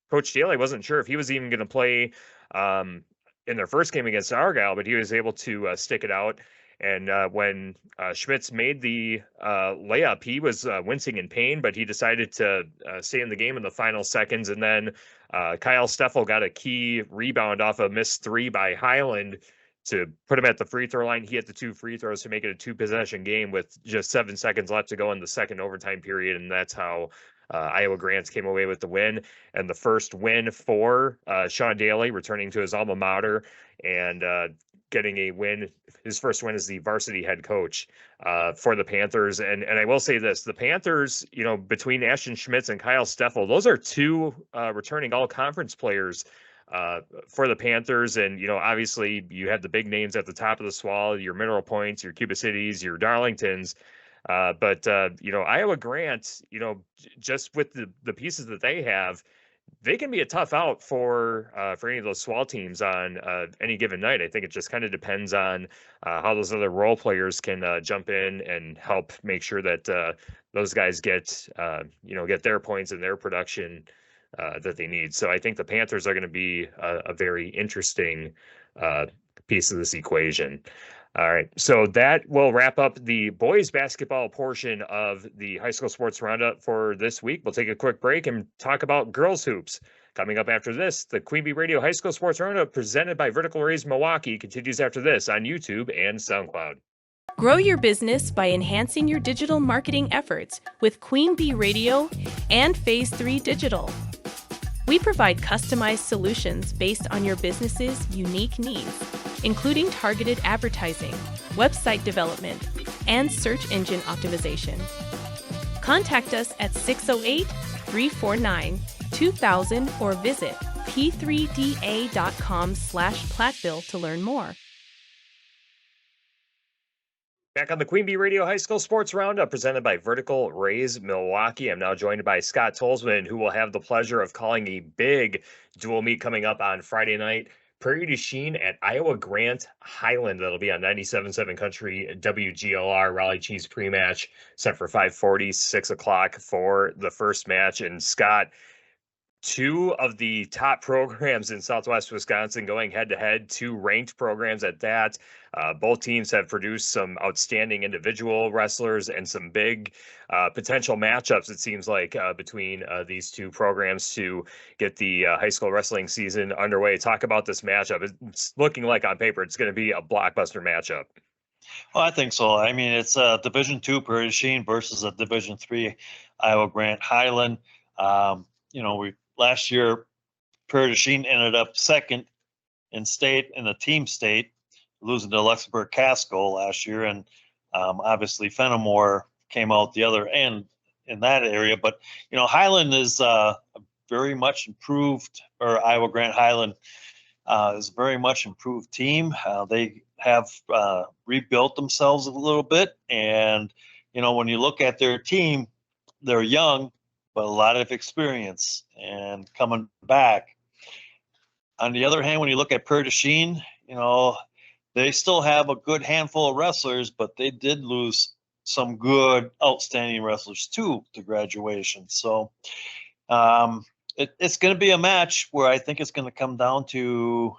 C: Coach Daly wasn't sure if he was even going to play in their first game against Argyle, but he was able to stick it out. And when Schmitz made the layup, he was wincing in pain, but he decided to stay in the game in the final seconds. And then Kyle Steffel got a key rebound off a missed three by Highland to put him at the free throw line. He hit the 2 free throws to make it a 2-possession game with just 7 seconds left to go in the second overtime period. And that's how Iowa Grants came away with the win, and the first win for Sean Daly, returning to his alma mater and getting a win. His first win as the varsity head coach for the Panthers. And I will say this, the Panthers, between Ashton Schmitz and Kyle Steffel, those are 2 returning all-conference players for the Panthers. And, obviously you have the big names at the top of the swall, your Mineral Points, your Cuba Cities, your Darlingtons. But Iowa Grant, just with the pieces that they have, they can be a tough out for any of those SWAL teams on any given night. I think it just kind of depends on how those other role players can jump in and help make sure that those guys get their points and their production that they need. So I think the Panthers are going to be a very interesting piece of this equation. All right, so that will wrap up the boys basketball portion of the high school sports roundup for this week. We'll take a quick break and talk about girls hoops. Coming up after this, the QueenB Radio High School Sports Roundup presented by Vertical Raise Milwaukee continues after this on YouTube and SoundCloud.
I: Grow your business by enhancing your digital marketing efforts with QueenB Radio and Phase 3 Digital. We provide customized solutions based on your business's unique needs, including targeted advertising, website development, and search engine optimization. Contact us at 608-349-2000 or visit p3da.com/Platteville to learn more.
C: Back on the QueenB Radio High School Sports Roundup presented by Vertical Raise Milwaukee. I'm now joined by Scott Tolzman, who will have the pleasure of calling a big dual meet coming up on Friday night. Prairie du Chien at Iowa Grant Highland. That'll be on 97.7 Country WGLR. Raleigh Cheese pre-match set for 5:40, 6 o'clock for the first match. And Scott, 2 of the top programs in Southwest Wisconsin going head-to-head, 2 ranked programs at that. Both teams have produced some outstanding individual wrestlers and some big potential matchups, it seems like, between these 2 programs to get the high school wrestling season underway. Talk about this matchup. It's looking like on paper it's going to be a blockbuster matchup.
J: Well, I think so. I mean, it's a Division II Prairie du Chien versus a Division III Iowa Grant Highland. Last year, Prairie du Chien ended up second in state in the team state, losing to Luxembourg Casco last year. And obviously Fenimore came out the other end in that area. But, Highland is a very much improved, or Iowa Grant Highland is a very much improved team. They have rebuilt themselves a little bit. And, when you look at their team, they're young, but a lot of experience and coming back. On the other hand, when you look at Prairie du Chien, they still have a good handful of wrestlers, but they did lose some good, outstanding wrestlers too to graduation. So it's going to be a match where I think it's going to come down to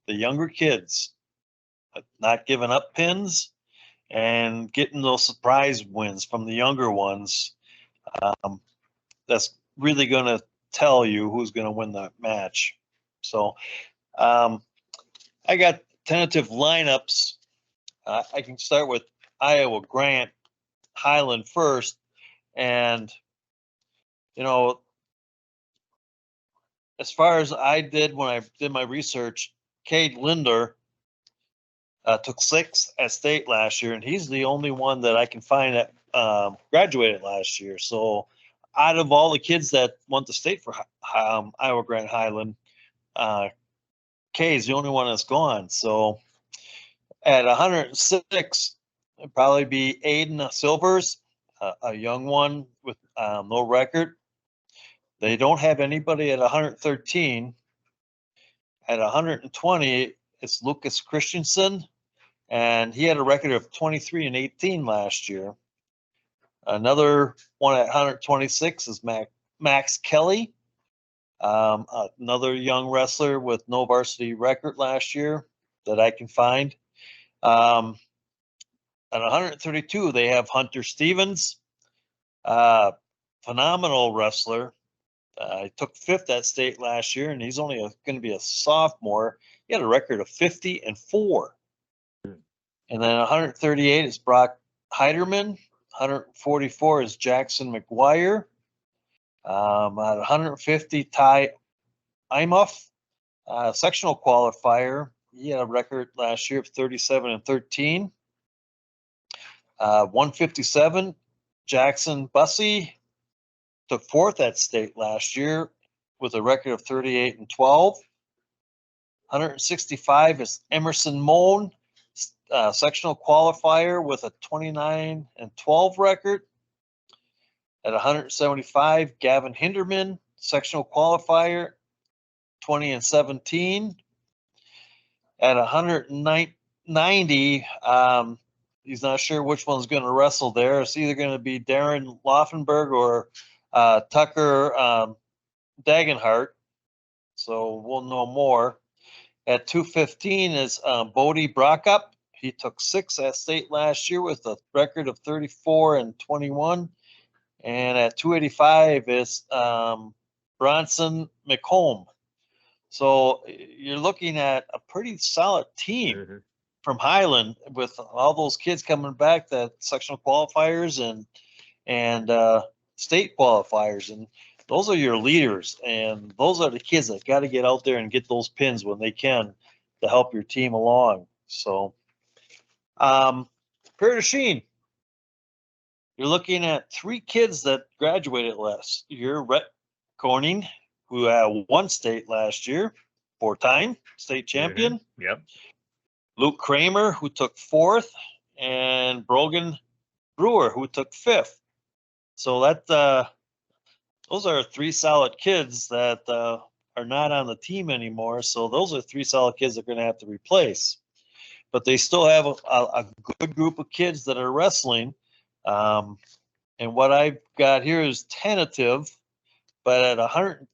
J: the younger kids not giving up pins and getting those surprise wins from the younger ones. That's really going to tell you who's going to win that match. So I got tentative lineups. I can start with Iowa Grant Highland first. And, as far as I did when I did my research, Cade Linder took 6th at state last year, and he's the only one that I can find that graduated last year. So out of all the kids that went to state for Iowa Grant Highland, Kay is the only one that's gone. So at 106, it'd probably be Aiden Silvers, a young one with no record. They don't have anybody at 113. At 120, it's Lucas Christensen, and he had a record of 23-18 last year. Another one at 126 is Max Kelly, another young wrestler with no varsity record last year that I can find. At 132, they have Hunter Stevens, phenomenal wrestler. He took 5th at state last year, and he's only going to be a sophomore. He had a record of 50-4. And then 138 is Brock Heiderman. 144 is Jackson McGuire. At 150, Ty Imuff, sectional qualifier. He had a record last year of 37-13. 157, Jackson Bussey took 4th at state last year with a record of 38-12. 165 is Emerson Moan, sectional qualifier with a 29-12 record. At 175, Gavin Hinderman, sectional qualifier, 20-17. At 190, he's not sure which one's going to wrestle there. It's either going to be Darren Laufenberg or Tucker Dagenhart. So we'll know more. At 215 is Bodie Brockup. He took 6th at state last year with a record of 34-21. And at 285 is Bronson McComb. So you're looking at a pretty solid team from Highland with all those kids coming back, that sectional qualifiers and state qualifiers. And those are your leaders. And those are the kids that got to get out there and get those pins when they can to help your team along. So, Prairie du Chien, you're looking at 3 kids that graduated last year. Rhett Corning, who won state last year, 4-time state champion.
C: Yep.
J: Luke Kramer, who took 4th, and Brogan Brewer, who took 5th. So that those are 3 solid kids that are not on the team anymore. So those are 3 solid kids they're going to have to replace. But they still have a good group of kids that are wrestling. And what I've got here is tentative, but at 100,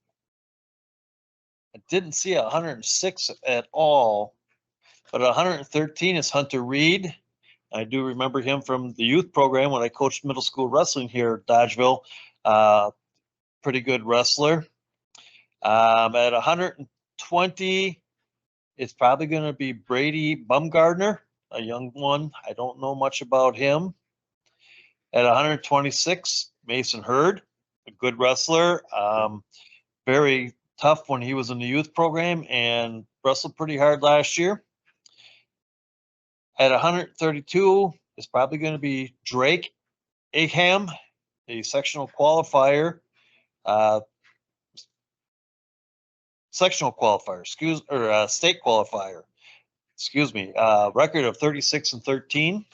J: I didn't see 106 at all. But at 113 is Hunter Reed. I do remember him from the youth program when I coached middle school wrestling here at Dodgeville. Pretty good wrestler. At 120, it's probably going to be Brady Bumgardner, a young one. I don't know much about him. At 126, Mason Hurd, a good wrestler. Very tough when he was in the youth program and wrestled pretty hard last year. At 132, it's probably going to be Drake Aham, a sectional qualifier. State qualifier, record of 36-13.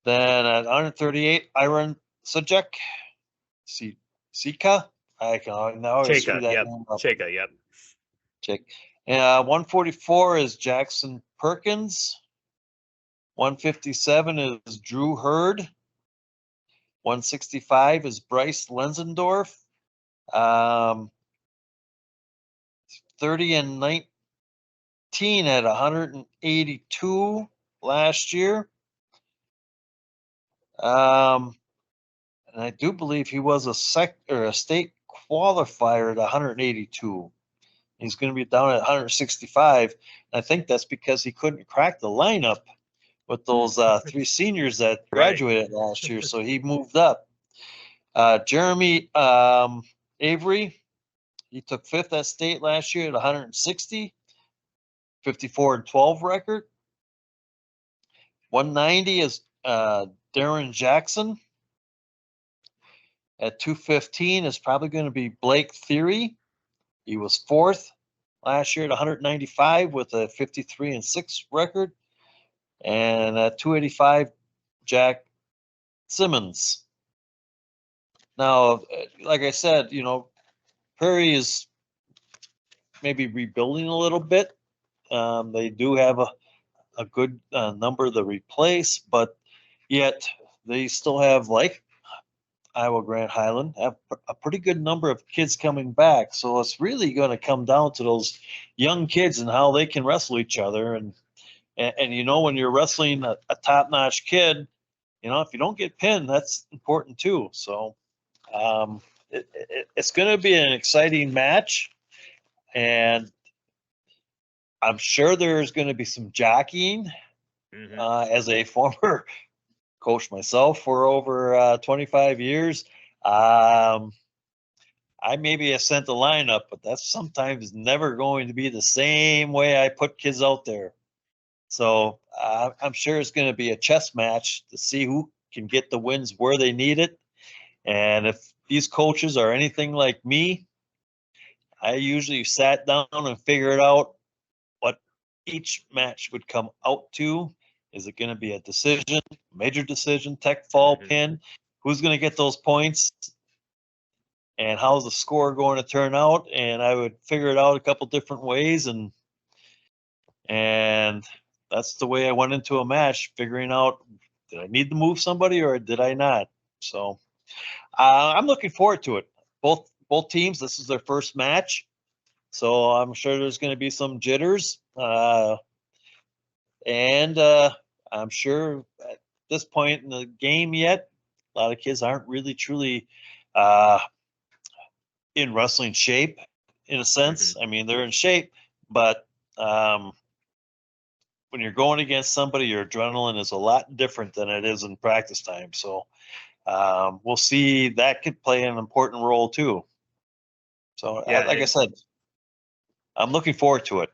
J: Then at 138, Iron Sajek, Sika. I can now
C: Cheka, yep. Cheka, yep.
J: Check. 144 is Jackson Perkins. 157 is Drew Hurd. 165 is Bryce Lenzendorf. 30-19 at 182 last year. And I do believe he was a state qualifier at 182. He's going to be down at 165. I think that's because he couldn't crack the lineup with those 3 seniors that graduated last year. So he moved up. Jeremy Avery, he took 5th at state last year at 160, 54-12 record. 190 is Darren Jackson. At 215 is probably going to be Blake Theory. He was 4th last year at 195 with a 53-6 record. And at 285, Jack Simmons. Now, like I said, Prairie is maybe rebuilding a little bit. They do have a good number to replace, but yet they still have, like Iowa Grand Highland, have a pretty good number of kids coming back. So it's really going to come down to those young kids and how they can wrestle each other. And And you know, when you're wrestling a top-notch kid, you know, if you don't get pinned, that's important too. So it's going to be an exciting match, and I'm sure there's going to be some jockeying. As a former coach myself for over 25 years, I maybe have sent the lineup, but that's sometimes never going to be the same way I put kids out there. So I'm sure it's going to be a chess match to see who can get the wins where they need it. And if these coaches are anything like me, I usually sat down and figured out what each match would come out to. Is it going to be a decision, major decision, tech fall, pin? Who's going to get those points? And how's the score going to turn out? And I would figure it out a couple different ways. And that's the way I went into a match, figuring out, did I need to move somebody or did I not? So I'm looking forward to it. Both teams, this is their first match. So I'm sure there's going to be some jitters. And I'm sure at this point in the game yet, a lot of kids aren't really truly in wrestling shape, in a sense. I mean, they're in shape, but when you're going against somebody, your adrenaline is a lot different than it is in practice time. So we'll see, that could play an important role too. So like I said, I'm looking forward to it.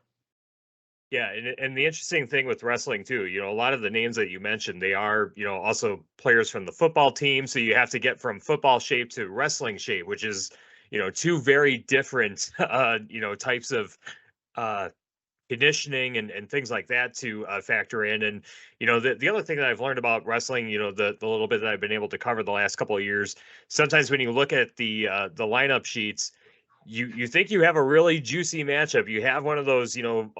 C: Yeah, and the interesting thing with wrestling too, you know, a lot of the names that you mentioned, they are, you know, also players from the football team. So you have to get from football shape to wrestling shape, which is, you know, two very different, you know, types of conditioning and things like that to factor in. And, you know, the other thing that I've learned about wrestling, you know, the little bit that I've been able to cover the last couple of years, sometimes when you look at the lineup sheets, you think you have a really juicy matchup. You have one of those, you know,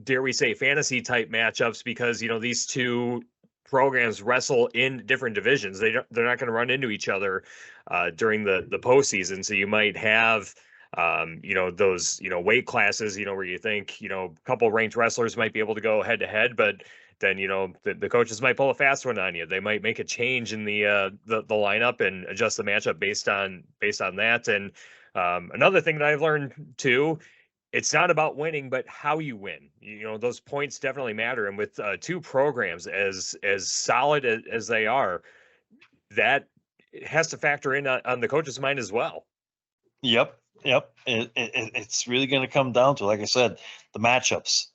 C: dare we say fantasy type matchups, because, you know, these two programs wrestle in different divisions. They're not going to run into each other during the postseason. So you might have, you know, those, you know, weight classes, you know, where you think, you know, a couple ranked wrestlers might be able to go head to head, but then, you know, the coaches might pull a fast one on you. They might make a change in the lineup and adjust the matchup based on that. And another thing that I've learned too, it's not about winning, but how you win. You know, those points definitely matter. And with two programs as solid as they are, that has to factor in on the coach's mind as well.
J: Yep. It's really going to come down to, like I said, the matchups.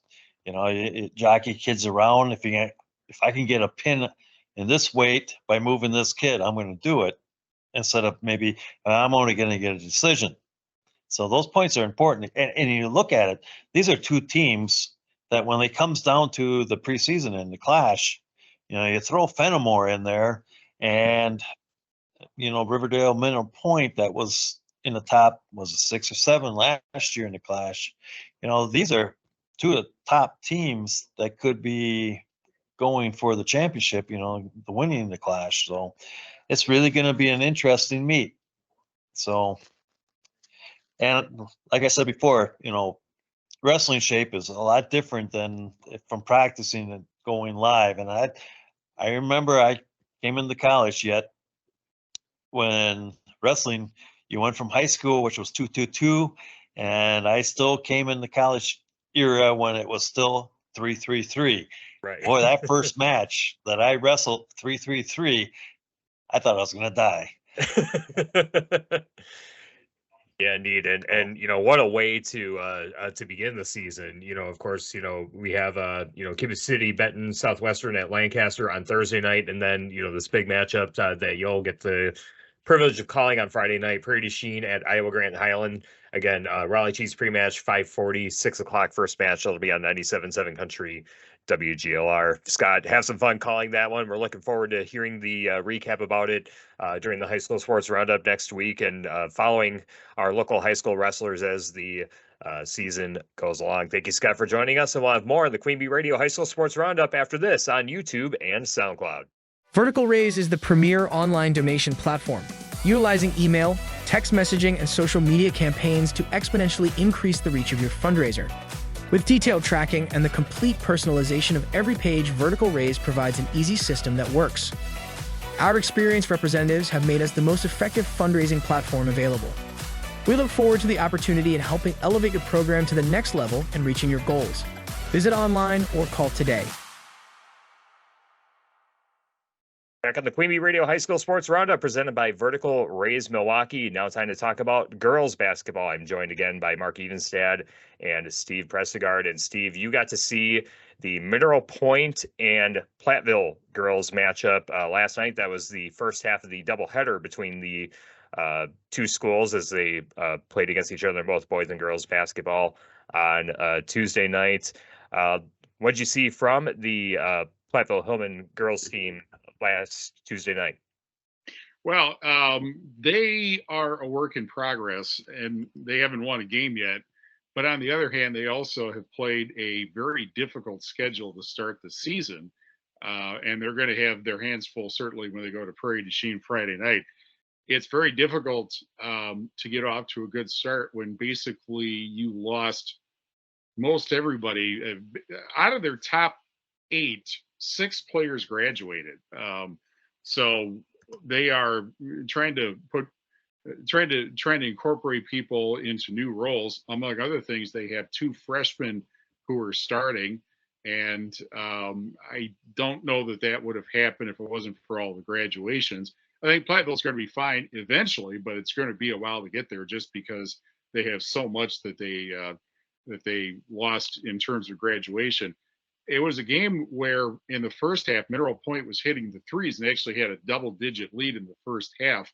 J: You know, jockey kids around. If I can get a pin in this weight by moving this kid, I'm going to do it, instead of maybe I'm only going to get a decision. So those points are important. And you look at it, these are two teams that when it comes down to the preseason and the clash, you know, you throw Fenimore in there, and, you know, Riverdale Mineral Point, that was in the top, was a 6 or 7 last year in the clash. You know, these are two of the top teams that could be going for the championship, you know, the winning the clash. So it's really going to be an interesting meet. So, and like I said before, you know, wrestling shape is a lot different than from practicing and going live. And I remember I came into college yet when wrestling, you went from high school, which was 2-2-2, and I still came in the college era when it was still 3-3-3.
C: Right.
J: Boy, that first match that I wrestled 3-3-3, I thought I was going to die.
C: Yeah, indeed. And you know, what a way to begin the season. You know, of course, you know, we have you know, Cuba City, Benton, Southwestern at Lancaster on Thursday night, and then, you know, this big matchup that you'll get the privilege of calling on Friday night, Prairie du Chien at Iowa Grant Highland. Again, Raleigh Cheese pre-match, 5:40, 6 o'clock first match. It'll be on 97.7 Country WGLR. Scott, have some fun calling that one. We're looking forward to hearing the recap about it during the High School Sports Roundup next week, and following our local high school wrestlers as the season goes along. Thank you, Scott, for joining us, and we'll have more on the QueenB Radio High School Sports Roundup after this on YouTube and SoundCloud.
A: Vertical Raise is the premier online donation platform, utilizing email, text messaging, and social media campaigns to exponentially increase the reach of your fundraiser. With detailed tracking and the complete personalization of every page, Vertical Raise provides an easy system that works. Our experienced representatives have made us the most effective fundraising platform available. We look forward to the opportunity in helping elevate your program to the next level and reaching your goals. Visit online or call today.
C: Back on the QueenB Radio High School Sports Roundup presented by Vertical Raise Milwaukee. Now time to talk about girls basketball. I'm joined again by Mark Evenstad and Steve Prestegard. And Steve, you got to see the Mineral Point and Platteville girls matchup last night. That was the first half of the doubleheader between the two schools as they played against each other, both boys and girls basketball on Tuesday night. What did you see from the Platteville Hillman girls team last Tuesday night?
H: Well, they are a work in progress, and they haven't won a game yet. But on the other hand, they also have played a very difficult schedule to start the season, and they're going to have their hands full certainly when they go to Prairie du Chien Friday night. It's very difficult to get off to a good start when basically you lost most everybody. Out of their top 8, 6 players graduated. So they are trying to incorporate people into new roles. Among other things, they have 2 freshmen who are starting, and I don't know that would have happened if it wasn't for all the graduations. I think Platteville's going to be fine eventually, but it's going to be a while to get there just because they have so much that they lost in terms of graduation. It was a game where in the first half, Mineral Point was hitting the threes and actually had a double-digit lead in the first half.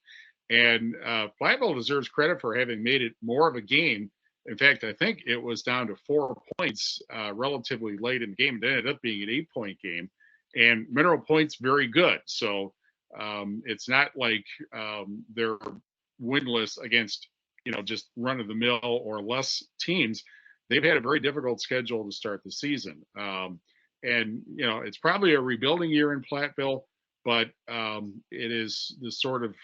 H: And Platteville deserves credit for having made it more of a game. In fact, I think it was down to 4 points relatively late in the game. It ended up being an 8-point game. And Mineral Point's very good. So it's not like they're winless against, just run-of-the-mill or less teams. They've had a very difficult schedule to start the season. And, it's probably a rebuilding year in Platteville, but it is the sort of,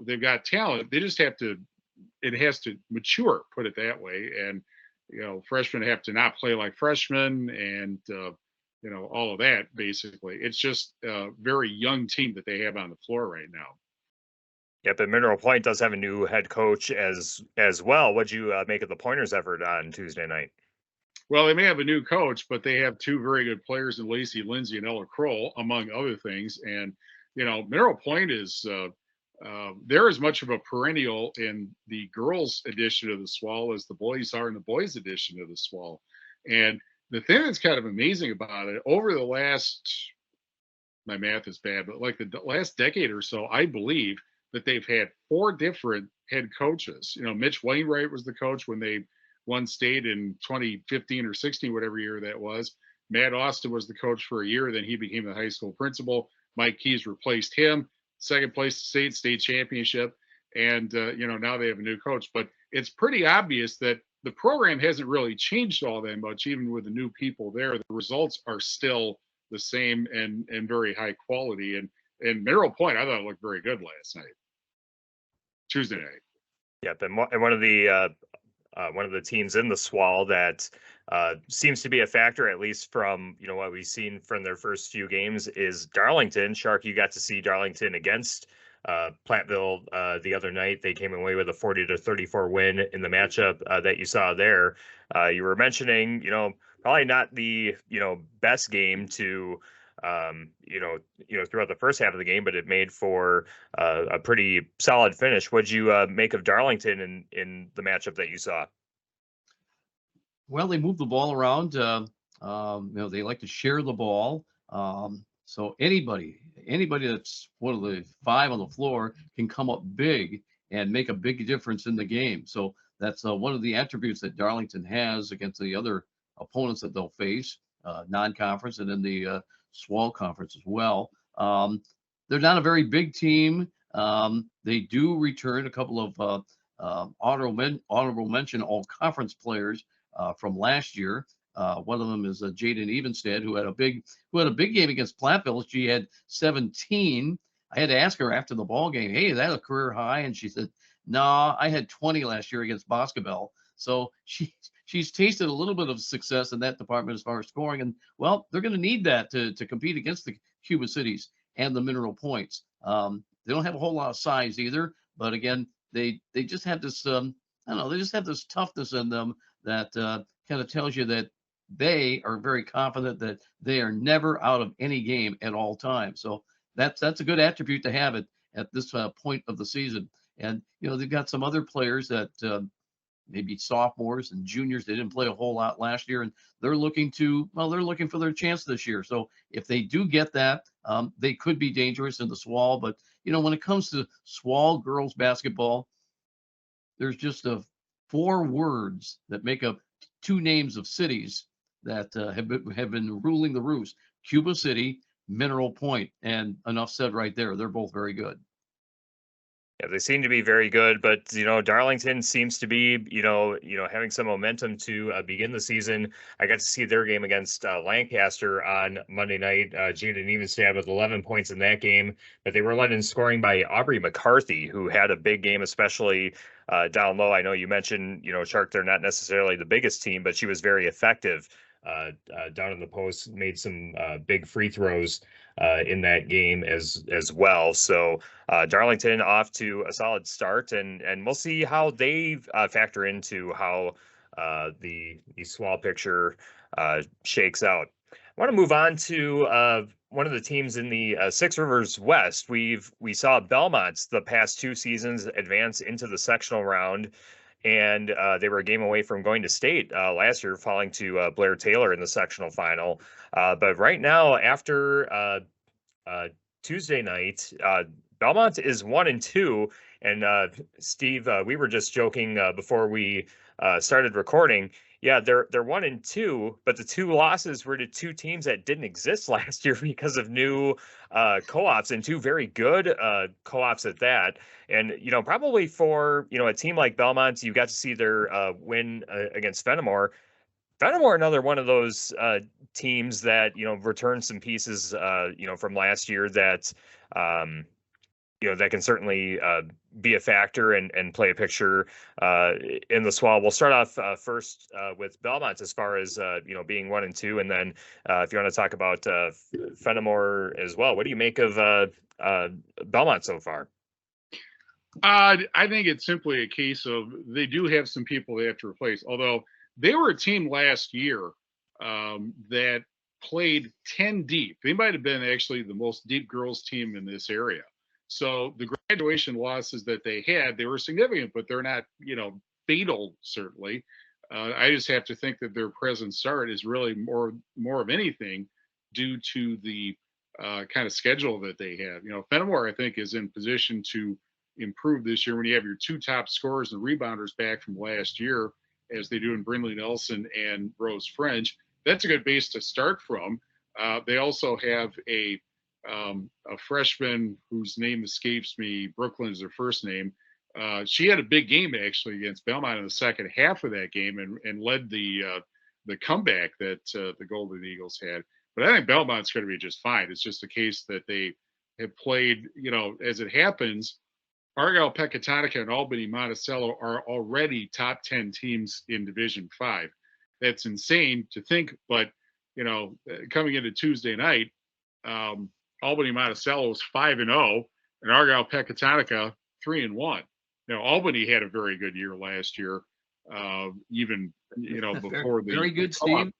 H: they've got talent. They just it has to mature, put it that way. And, freshmen have to not play like freshmen and, all of that, basically. It's just a very young team that they have on the floor right now.
C: Yep, and Mineral Point does have a new head coach as well. What'd you make of the Pointers' effort on Tuesday night?
H: Well, they may have a new coach, but they have 2 very good players in Lacey Lindsay and Ella Kroll, among other things. And, Mineral Point is they're as much of a perennial in the girls' edition of the Swall as the boys are in the boys' edition of the Swall. And the thing that's kind of amazing about it, over the last, my math is bad, but like the last decade or so, I believe that they've had 4 different head coaches. Mitch Wainwright was the coach when they won state in 2015 or 16, whatever year that was. Matt Austin was the coach for a year. Then he became the high school principal. Mike Keys replaced him. Second place state championship. And, now they have a new coach. But it's pretty obvious that the program hasn't really changed all that much, even with the new people there. The results are still the same and very high quality. And Mineral Point, I thought it looked very good last night. Tuesday night.
C: Yep, and one of the teams in the Swall that seems to be a factor, at least from what we've seen from their first few games, is Darlington. Shark, you got to see Darlington against Platteville the other night. They came away with a 40-34 win in the matchup that you saw there. You were mentioning, probably not the best game to throughout the first half of the game, but it made for a pretty solid finish. What'd you make of Darlington in the matchup that you saw?
G: Well, they move the ball around. They like to share the ball. So anybody that's one of the 5 on the floor can come up big and make a big difference in the game. So that's one of the attributes that Darlington has against the other opponents that they'll face, non-conference and in the Swall Conference as well. They're not a very big team. They do return a couple of honorable mention all-conference players from last year. One of them is Jaden Evenstad, who had a big game against Platteville. She had 17. I had to ask her after the ball game, "Hey, is that a career high?" And she said, "No, I had 20 last year against Boscobel." So she she's tasted a little bit of success in that department as far as scoring. And well, they're going to need that to compete against the Cuba cities and the Mineral Points. They don't have a whole lot of size either, but again, they just have this, I don't know, they just have this toughness in them that kind of tells you that they are very confident that they are never out of any game at all times. So that's a good attribute to have at this point of the season. And, you know, they've got some other players that maybe sophomores and juniors. They didn't play a whole lot last year, and they're looking for their chance this year. So if they do get that, they could be dangerous in the SWAL. But, you know, when it comes to SWAL girls basketball, there's just 4 words that make up 2 names of cities that have been ruling the roost: Cuba City, Mineral Point, and enough said right there. They're both very good.
C: Yeah, they seem to be very good, but you know, Darlington seems to be, having some momentum to begin the season. I got to see their game against Lancaster on Monday night. Jaden Evenstad with 11 points in that game, but they were led in scoring by Aubrey McCarthy, who had a big game, especially down low. I know you mentioned, Shark, they're not necessarily the biggest team, but she was very effective down in the post, made some big free throws in that game as well. So Darlington off to a solid start, and we'll see how they factor into how the SWAL picture shakes out. I want to move on to one of the teams in the Six Rivers West. We saw Belmont the past 2 seasons advance into the sectional round, and they were a game away from going to state last year, falling to Blair Taylor in the sectional final. But right now, after Tuesday night, Belmont is 1-2, and Steve, we were just joking before we started recording. Yeah, they're 1-2, but the 2 losses were to 2 teams that didn't exist last year because of new co-ops, and 2 very good co-ops at that. And probably for a team like Belmont, you got to see their win against Fenimore. Fenimore, another one of those teams that returned some pieces from last year that that can certainly be a factor and play a picture in the SWAL. We'll start off first with Belmont as far as being 1-2, and then if you want to talk about Fenimore as well. What do you make of Belmont so far?
H: I think it's simply a case of they do have some people they have to replace. Although they were a team last year that played 10 deep. They might have been actually the most deep girls team in this area. So the graduation losses that they had, they were significant, but they're not, fatal, certainly. I just have to think that their present start is really more of anything due to the kind of schedule that they have. Fenimore, I think, is in position to improve this year when you have your 2 top scorers and rebounders back from last year, as they do in Brindley Nelson and Rose French. That's a good base to start from. They also have a freshman whose name escapes me. Brooklyn is her first name. She had a big game actually against Belmont in the second half of that game and led the comeback that the Golden Eagles had. But I think Belmont's going to be just fine. It's just a case that they have played, as it happens, Argyle, Pecatonica, and Albany Monticello are already top 10 teams in Division 5. That's insane to think, but coming into Tuesday night, Albany Monticello is 5-0, and Argyle Pecatonica 3-1. Albany had a very good year last year, even before the
G: very good, Steve.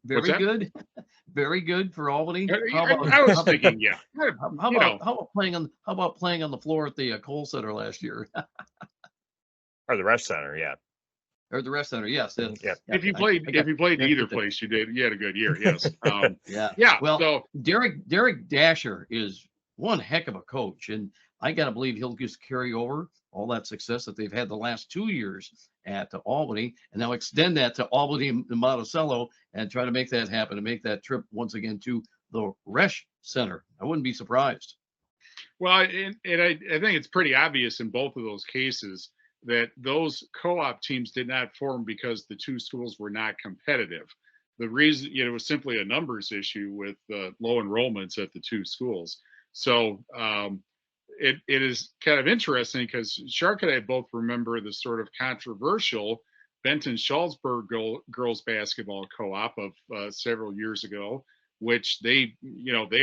G: Very good. Very good for Albany.
H: I was thinking, yeah.
G: How about playing on the floor at the Kohl Center last year?
C: Or the Rest Center, yeah.
G: Or the Rest Center, yes.
C: Yeah.
H: If you played either place, you had a good year, yes.
G: Yeah. Well, so Derek Dasher is one heck of a coach, and I gotta believe he'll just carry over all that success that they've had the last 2 years at Albany, and now extend that to Albany and Monticello and try to make that happen and make that trip once again to the Resch Center. I wouldn't be surprised.
H: Well, and I think it's pretty obvious in both of those cases that those co-op teams did not form because the 2 schools were not competitive. The reason, it was simply a numbers issue with low enrollments at the 2 schools. So it is kind of interesting because Shark and I both remember the sort of controversial Benton Schulzberg girls basketball co-op of several years ago, which they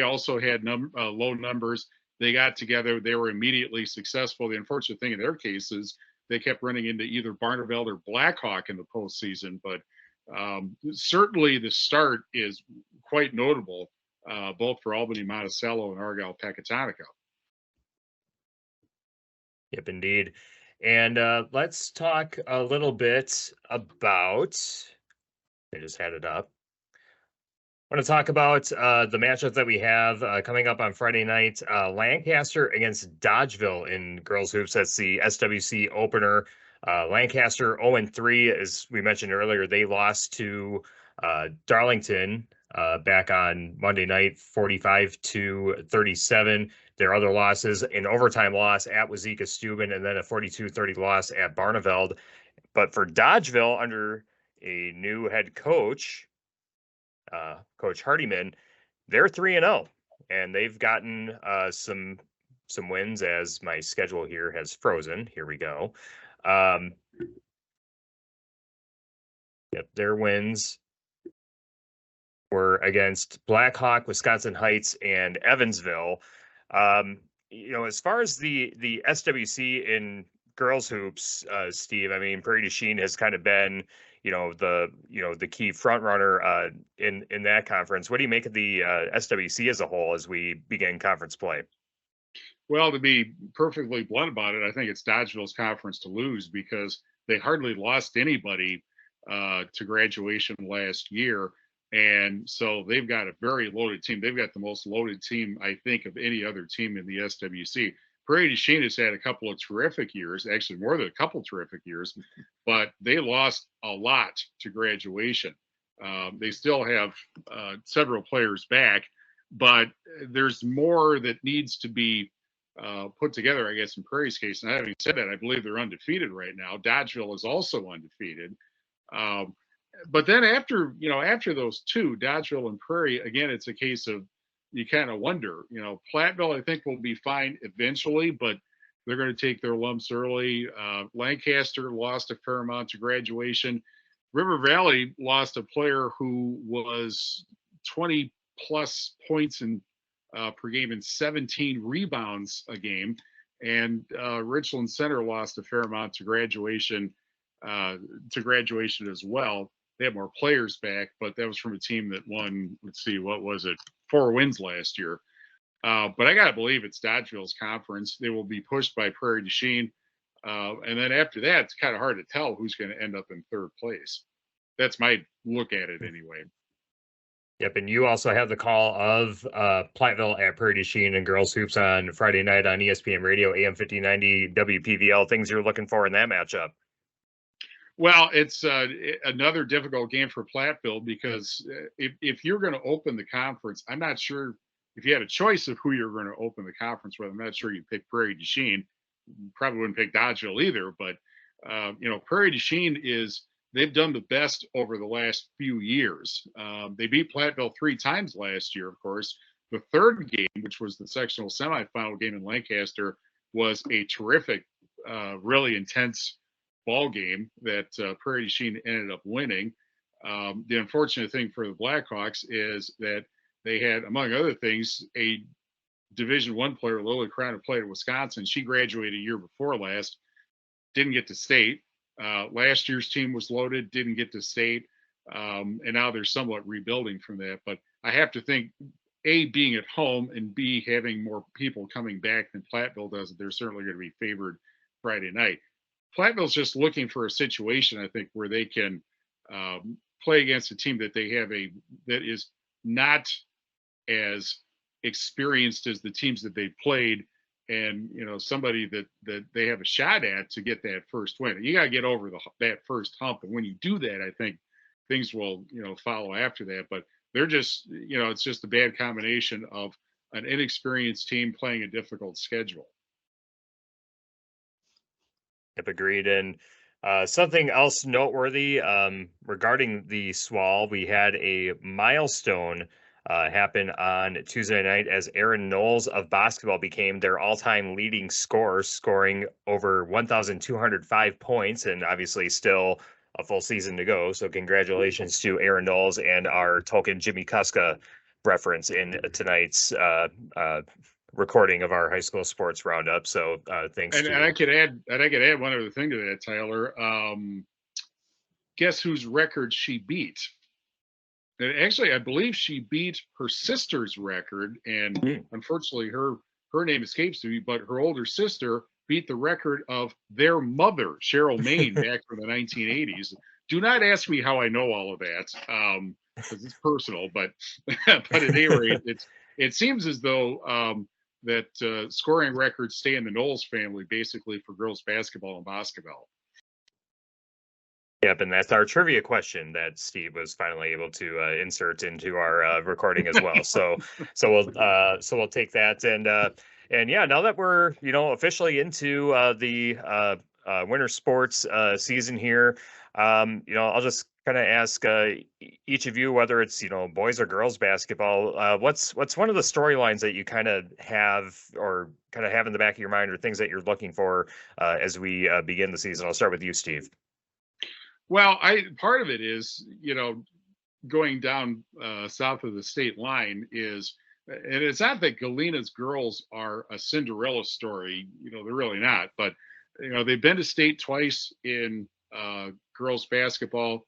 H: also had low numbers. They got together. They were immediately successful. The unfortunate thing in their case is they kept running into either Barneveld or Blackhawk in the postseason. But certainly the start is quite notable, both for Albany Monticello and Argyle Pecatonica.
C: Yep, indeed. And let's talk a little bit about, I just had it up. I want to talk about the matchup that we have coming up on Friday night. Lancaster against Dodgeville in girls hoops. That's the SWC opener. Lancaster 0-3, as we mentioned earlier. They lost to Darlington back on Monday night, 45-37. Their other losses, an overtime loss at Wazeeka Steuben, and then a 42-30 loss at Barneveld. But for Dodgeville, under a new head coach, Coach Hardiman, they're 3-0, and they've gotten some wins, as my schedule here has frozen. Here we go. Yep, their wins were against Blackhawk, Wisconsin Heights, and Evansville. As far as the SWC in girls hoops, Steve, I mean, Prairie du Chien has kind of been, the key front runner in that conference. What do you make of the SWC as a whole as we begin conference play?
H: Well, to be perfectly blunt about it, I think it's Dodgeville's conference to lose because they hardly lost anybody to graduation last year. And so they've got a very loaded team. They've got the most loaded team, I think, of any other team in the SWC. Prairie du Chien has had a couple of terrific years, actually more than a couple terrific years, but they lost a lot to graduation. They still have several players back, but there's more that needs to be put together, I guess, in Prairie's case. And having said that, I believe they're undefeated right now. Dodgeville is also undefeated. But then after those two, Dodgeville and Prairie, again, it's a case of you kind of wonder, Platteville, I think, will be fine eventually, but they're going to take their lumps early. Lancaster lost a fair amount to graduation. River Valley lost a player who was 20 plus points per game and 17 rebounds a game. And Richland Center lost a fair amount to graduation as well. They had more players back, but that was from a team that won, 4 wins last year. But I got to believe it's Dodgeville's conference. They will be pushed by Prairie du Chien. And then after that, it's kind of hard to tell who's going to end up in third place. That's my look at it anyway.
C: Yep, and you also have the call of Platteville at Prairie du Chien and girls hoops on Friday night on ESPN Radio, AM 1590, WPVL. Things you're looking for in that matchup?
H: Well, it's another difficult game for Platteville because if you're going to open the conference, I'm not sure if you had a choice of who you're going to open the conference with. I'm not sure you'd pick Prairie du Chien. You probably wouldn't pick Dodgeville either, but Prairie du Chien they've done the best over the last few years. They beat Platteville 3 times last year, of course. The third game, which was the sectional semifinal game in Lancaster, was a terrific, really intense ball game that Prairie du Chien ended up winning. The unfortunate thing for the Blackhawks is that they had, among other things, a Division I player, Lily Crown, who played at Wisconsin. She graduated a year before last, didn't get to state. Last year's team was loaded, didn't get to state, and now they're somewhat rebuilding from that. But I have to think, A, being at home, and B, having more people coming back than Platteville does, they're certainly going to be favored Friday night. Platteville's just looking for a situation, I think, where they can play against a team that they have that is not as experienced as the teams that they've played, and somebody that they have a shot at to get that first win. You got to get over that first hump, and when you do that, I think things will follow after that. But they're just it's just a bad combination of an inexperienced team playing a difficult schedule.
C: Yep, agreed. And something else noteworthy regarding the SWAL, we had a milestone happen on Tuesday night as Aaron Knowles of basketball became their all-time leading scorer, scoring over 1,205 points, and obviously still a full season to go. So congratulations to Aaron Knowles and our token Jimmy Kuska reference in tonight's recording of our high school sports roundup. So thanks
H: And I could add one other thing to that, Tyler. Guess whose record she beat? And actually, I believe she beat her sister's record, and unfortunately, her name escapes me. But her older sister beat the record of their mother, Cheryl Main, back from the 1980s. Do not ask me how I know all of that, because it's personal. But at any rate, it seems as though that scoring records stay in the Knowles family, basically, for girls basketball and basketball.
C: Yep, and that's our trivia question that Steve was finally able to insert into our recording as well. So we'll take that, and yeah, now that we're officially into the winter sports season here, I'll just kind of ask each of you, whether it's boys or girls basketball, what's one of the storylines that you kind of have in the back of your mind, or things that you're looking for as we begin the season? I'll start with you, Steve.
H: Well, part of it is, going down south of the state line is, and it's not that Galena's girls are a Cinderella story, they're really not, but, they've been to state twice in girls basketball.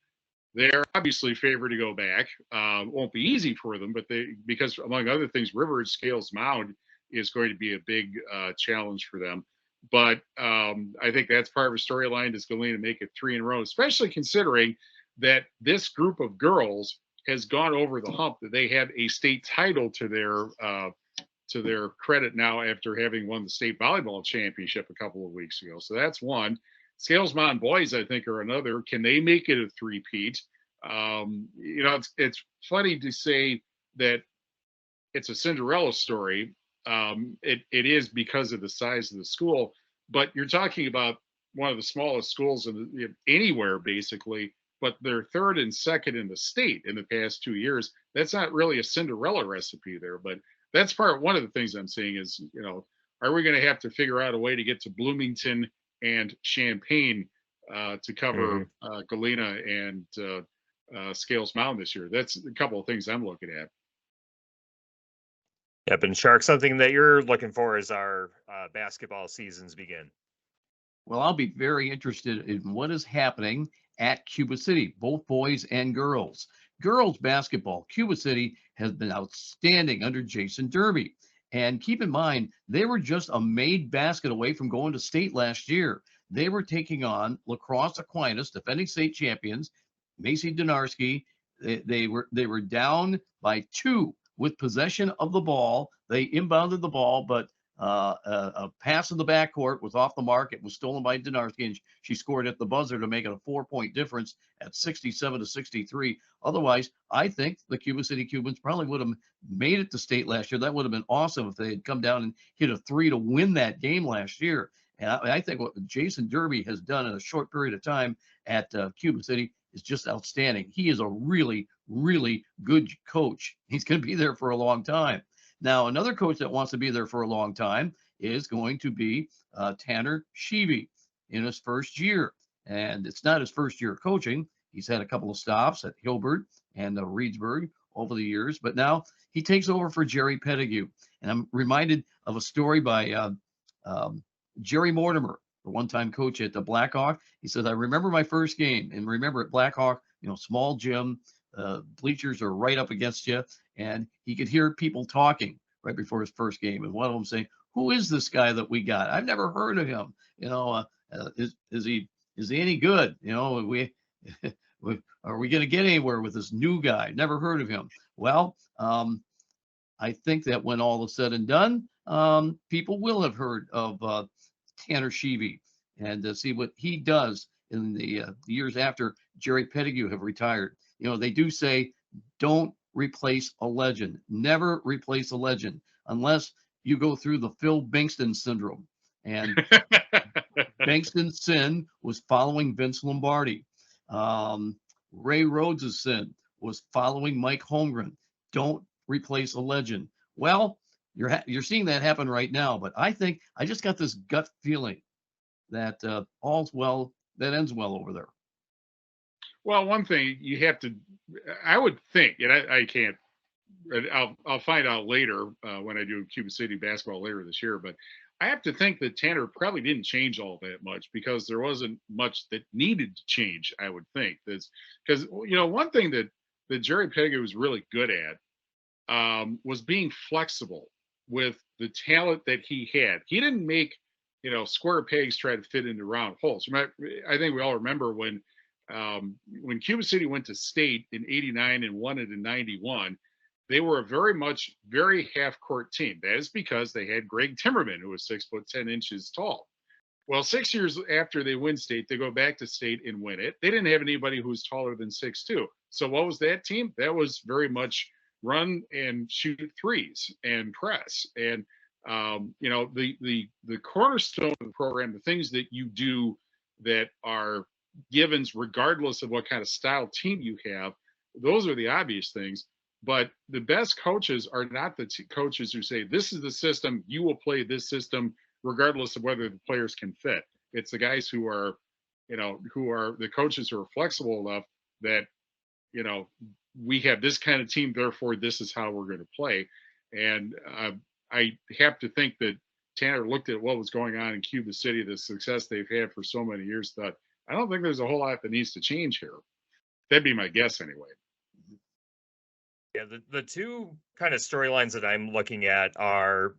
H: They're obviously favored to go back. Won't be easy for them, but because among other things, River Scales Mound is going to be a big challenge for them. But I think that's part of a storyline. Does Galena make it 3 in a row, especially considering that this group of girls has gone over the hump, that they have a state title to their credit now after having won the state volleyball championship a couple of weeks ago. So that's one. Scales Mountain boys, I think, are another. Can they make it a three-peat? It's funny to say that it's a Cinderella story. It is because of the size of the school, but you're talking about one of the smallest schools anywhere, basically, but they're third and second in the state in the past 2 years. That's not really a Cinderella recipe there, but that's one of the things I'm seeing is, are we going to have to figure out a way to get to Bloomington and Champaign to cover Galena and Scales Mountain this year? That's a couple of things I'm looking at.
C: Yep, and Shark, something that you're looking for as our basketball seasons begin.
G: Well, I'll be very interested in what is happening at Cuba City, both boys and girls. Girls basketball, Cuba City has been outstanding under Jason Derby. And keep in mind, they were just a made basket away from going to state last year. They were taking on La Crosse Aquinas, defending state champions, Macy Donarski. They were down by 2 with possession of the ball. They inbounded the ball, but a pass in the backcourt was off the mark. It was stolen by Donarski, and she scored at the buzzer to make it a 4-point difference at 67-63. Otherwise, I think the Cuba City Cubans probably would have made it to state last year. That would have been awesome if they had come down and hit a 3 to win that game last year. And I think what Jason Derby has done in a short period of time at Cuba City is just outstanding. He is a really, really good coach. He's going to be there for a long time. Now, another coach that wants to be there for a long time is going to be Tanner Sheevy in his first year. And it's not his first year coaching. He's had a couple of stops at Hilbert and Reedsburg over the years, but now he takes over for Jerry Pettigrew. And I'm reminded of a story by Jerry Mortimer, the one-time coach at the Blackhawk. He says, I remember my first game, and remember at Blackhawk, small gym, bleachers are right up against you, and he could hear people talking right before his first game, and one of them saying, who is this guy that we got? I've never heard of him. Is he any good? Are we going to get anywhere with this new guy? Never heard of him. Well, I think that when all is said and done, people will have heard of Tanner Sheevy and see what he does in the years after Jerry Pettigrew have retired. They do say, don't replace a legend. Never replace a legend unless you go through the Phil Bankston syndrome. And Bankston's sin was following Vince Lombardi. Ray Rhodes' sin was following Mike Holmgren. Don't replace a legend. Well, you're seeing that happen right now, but I think I just got this gut feeling that all's well that ends well over there.
H: Well, one thing you have to, I would think, and I can't, I'll find out later when I do Cuba City basketball later this year, but I have to think that Tanner probably didn't change all that much because there wasn't much that needed to change, I would think. That's because, one thing that Jerry Pega was really good at was being flexible with the talent that he had. He didn't make, square pegs try to fit into round holes. I think we all remember when Cuba City went to state in '89 and won it in '91. They were a very half-court team. That is because they had Greg Timmerman, who was 6'10" tall. Well, 6 years after they win state, they go back to state and win it. They didn't have anybody who was taller than 6'2". So what was that team? That was very much run and shoot threes and press. And the cornerstone of the program, the things that you do that are givens regardless of what kind of style team you have, those are the obvious things. But the best coaches are not the coaches who say, this is the system, you will play this system regardless of whether the players can fit. It's the guys who are the coaches who are flexible enough that, we have this kind of team, therefore this is how we're going to play. And I have to think that Tanner looked at what was going on in Cuba City, the success they've had for so many years, thought, I don't think there's a whole lot that needs to change here. That'd be my guess anyway.
C: Yeah, the two kind of storylines that I'm looking at are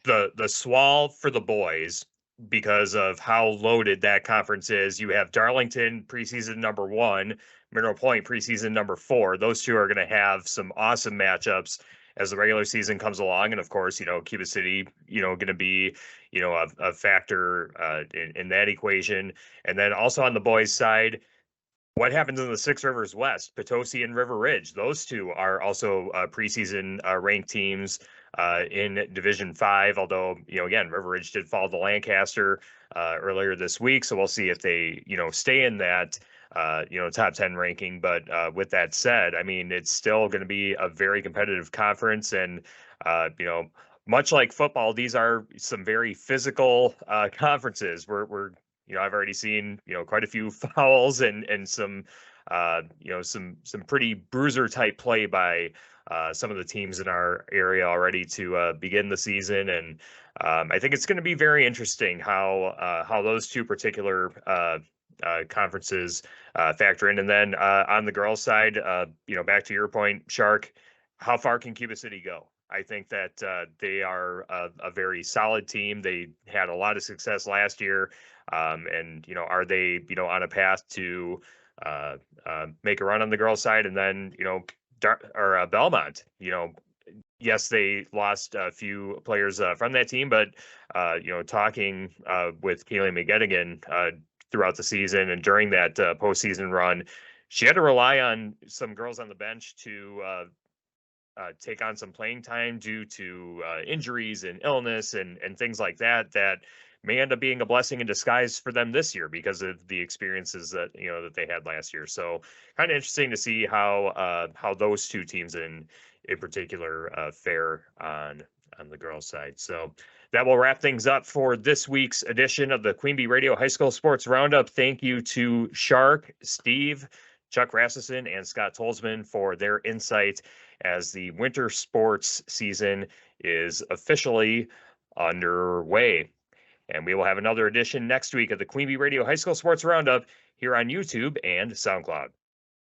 C: the SWAL for the boys because of how loaded that conference is. You have Darlington preseason number 1, Mineral Point preseason number 4. Those two are going to have some awesome matchups as the regular season comes along. And of course, Cuba City, going to be, a factor in that equation. And then also on the boys' side, what happens in the Six Rivers West, Potosi and River Ridge? Those two are also preseason ranked teams in Division 5. Although, again, River Ridge did fall to Lancaster earlier this week, so we'll see if they, stay in that, top 10 ranking. But with that said, I mean, it's still going to be a very competitive conference, and much like football, these are some very physical conferences. I've already seen, quite a few fouls and some, some pretty bruiser type play by some of the teams in our area already to begin the season. And I think it's going to be very interesting how those two particular conferences factor in. And then on the girls' side, back to your point, Shark, how far can Cuba City go? I think that they are a very solid team. They had a lot of success last year. And, are they, on a path to make a run on the girls' side? And then, Belmont, yes, they lost a few players from that team, but, talking with Kaylee McGettigan throughout the season and during that postseason run, she had to rely on some girls on the bench to take on some playing time due to injuries and illness and things like that may end up being a blessing in disguise for them this year because of the experiences that that they had last year. So kind of interesting to see how those two teams in particular fare on the girls' side. So that will wrap things up for this week's edition of the QueenB Radio High School Sports Roundup. Thank you to Shark, Steve, Chuck Rasmussen, and Scott Tolzman for their insight as the winter sports season is officially underway. And we will have another edition next week of the QueenB Radio High School Sports Roundup here on YouTube and SoundCloud.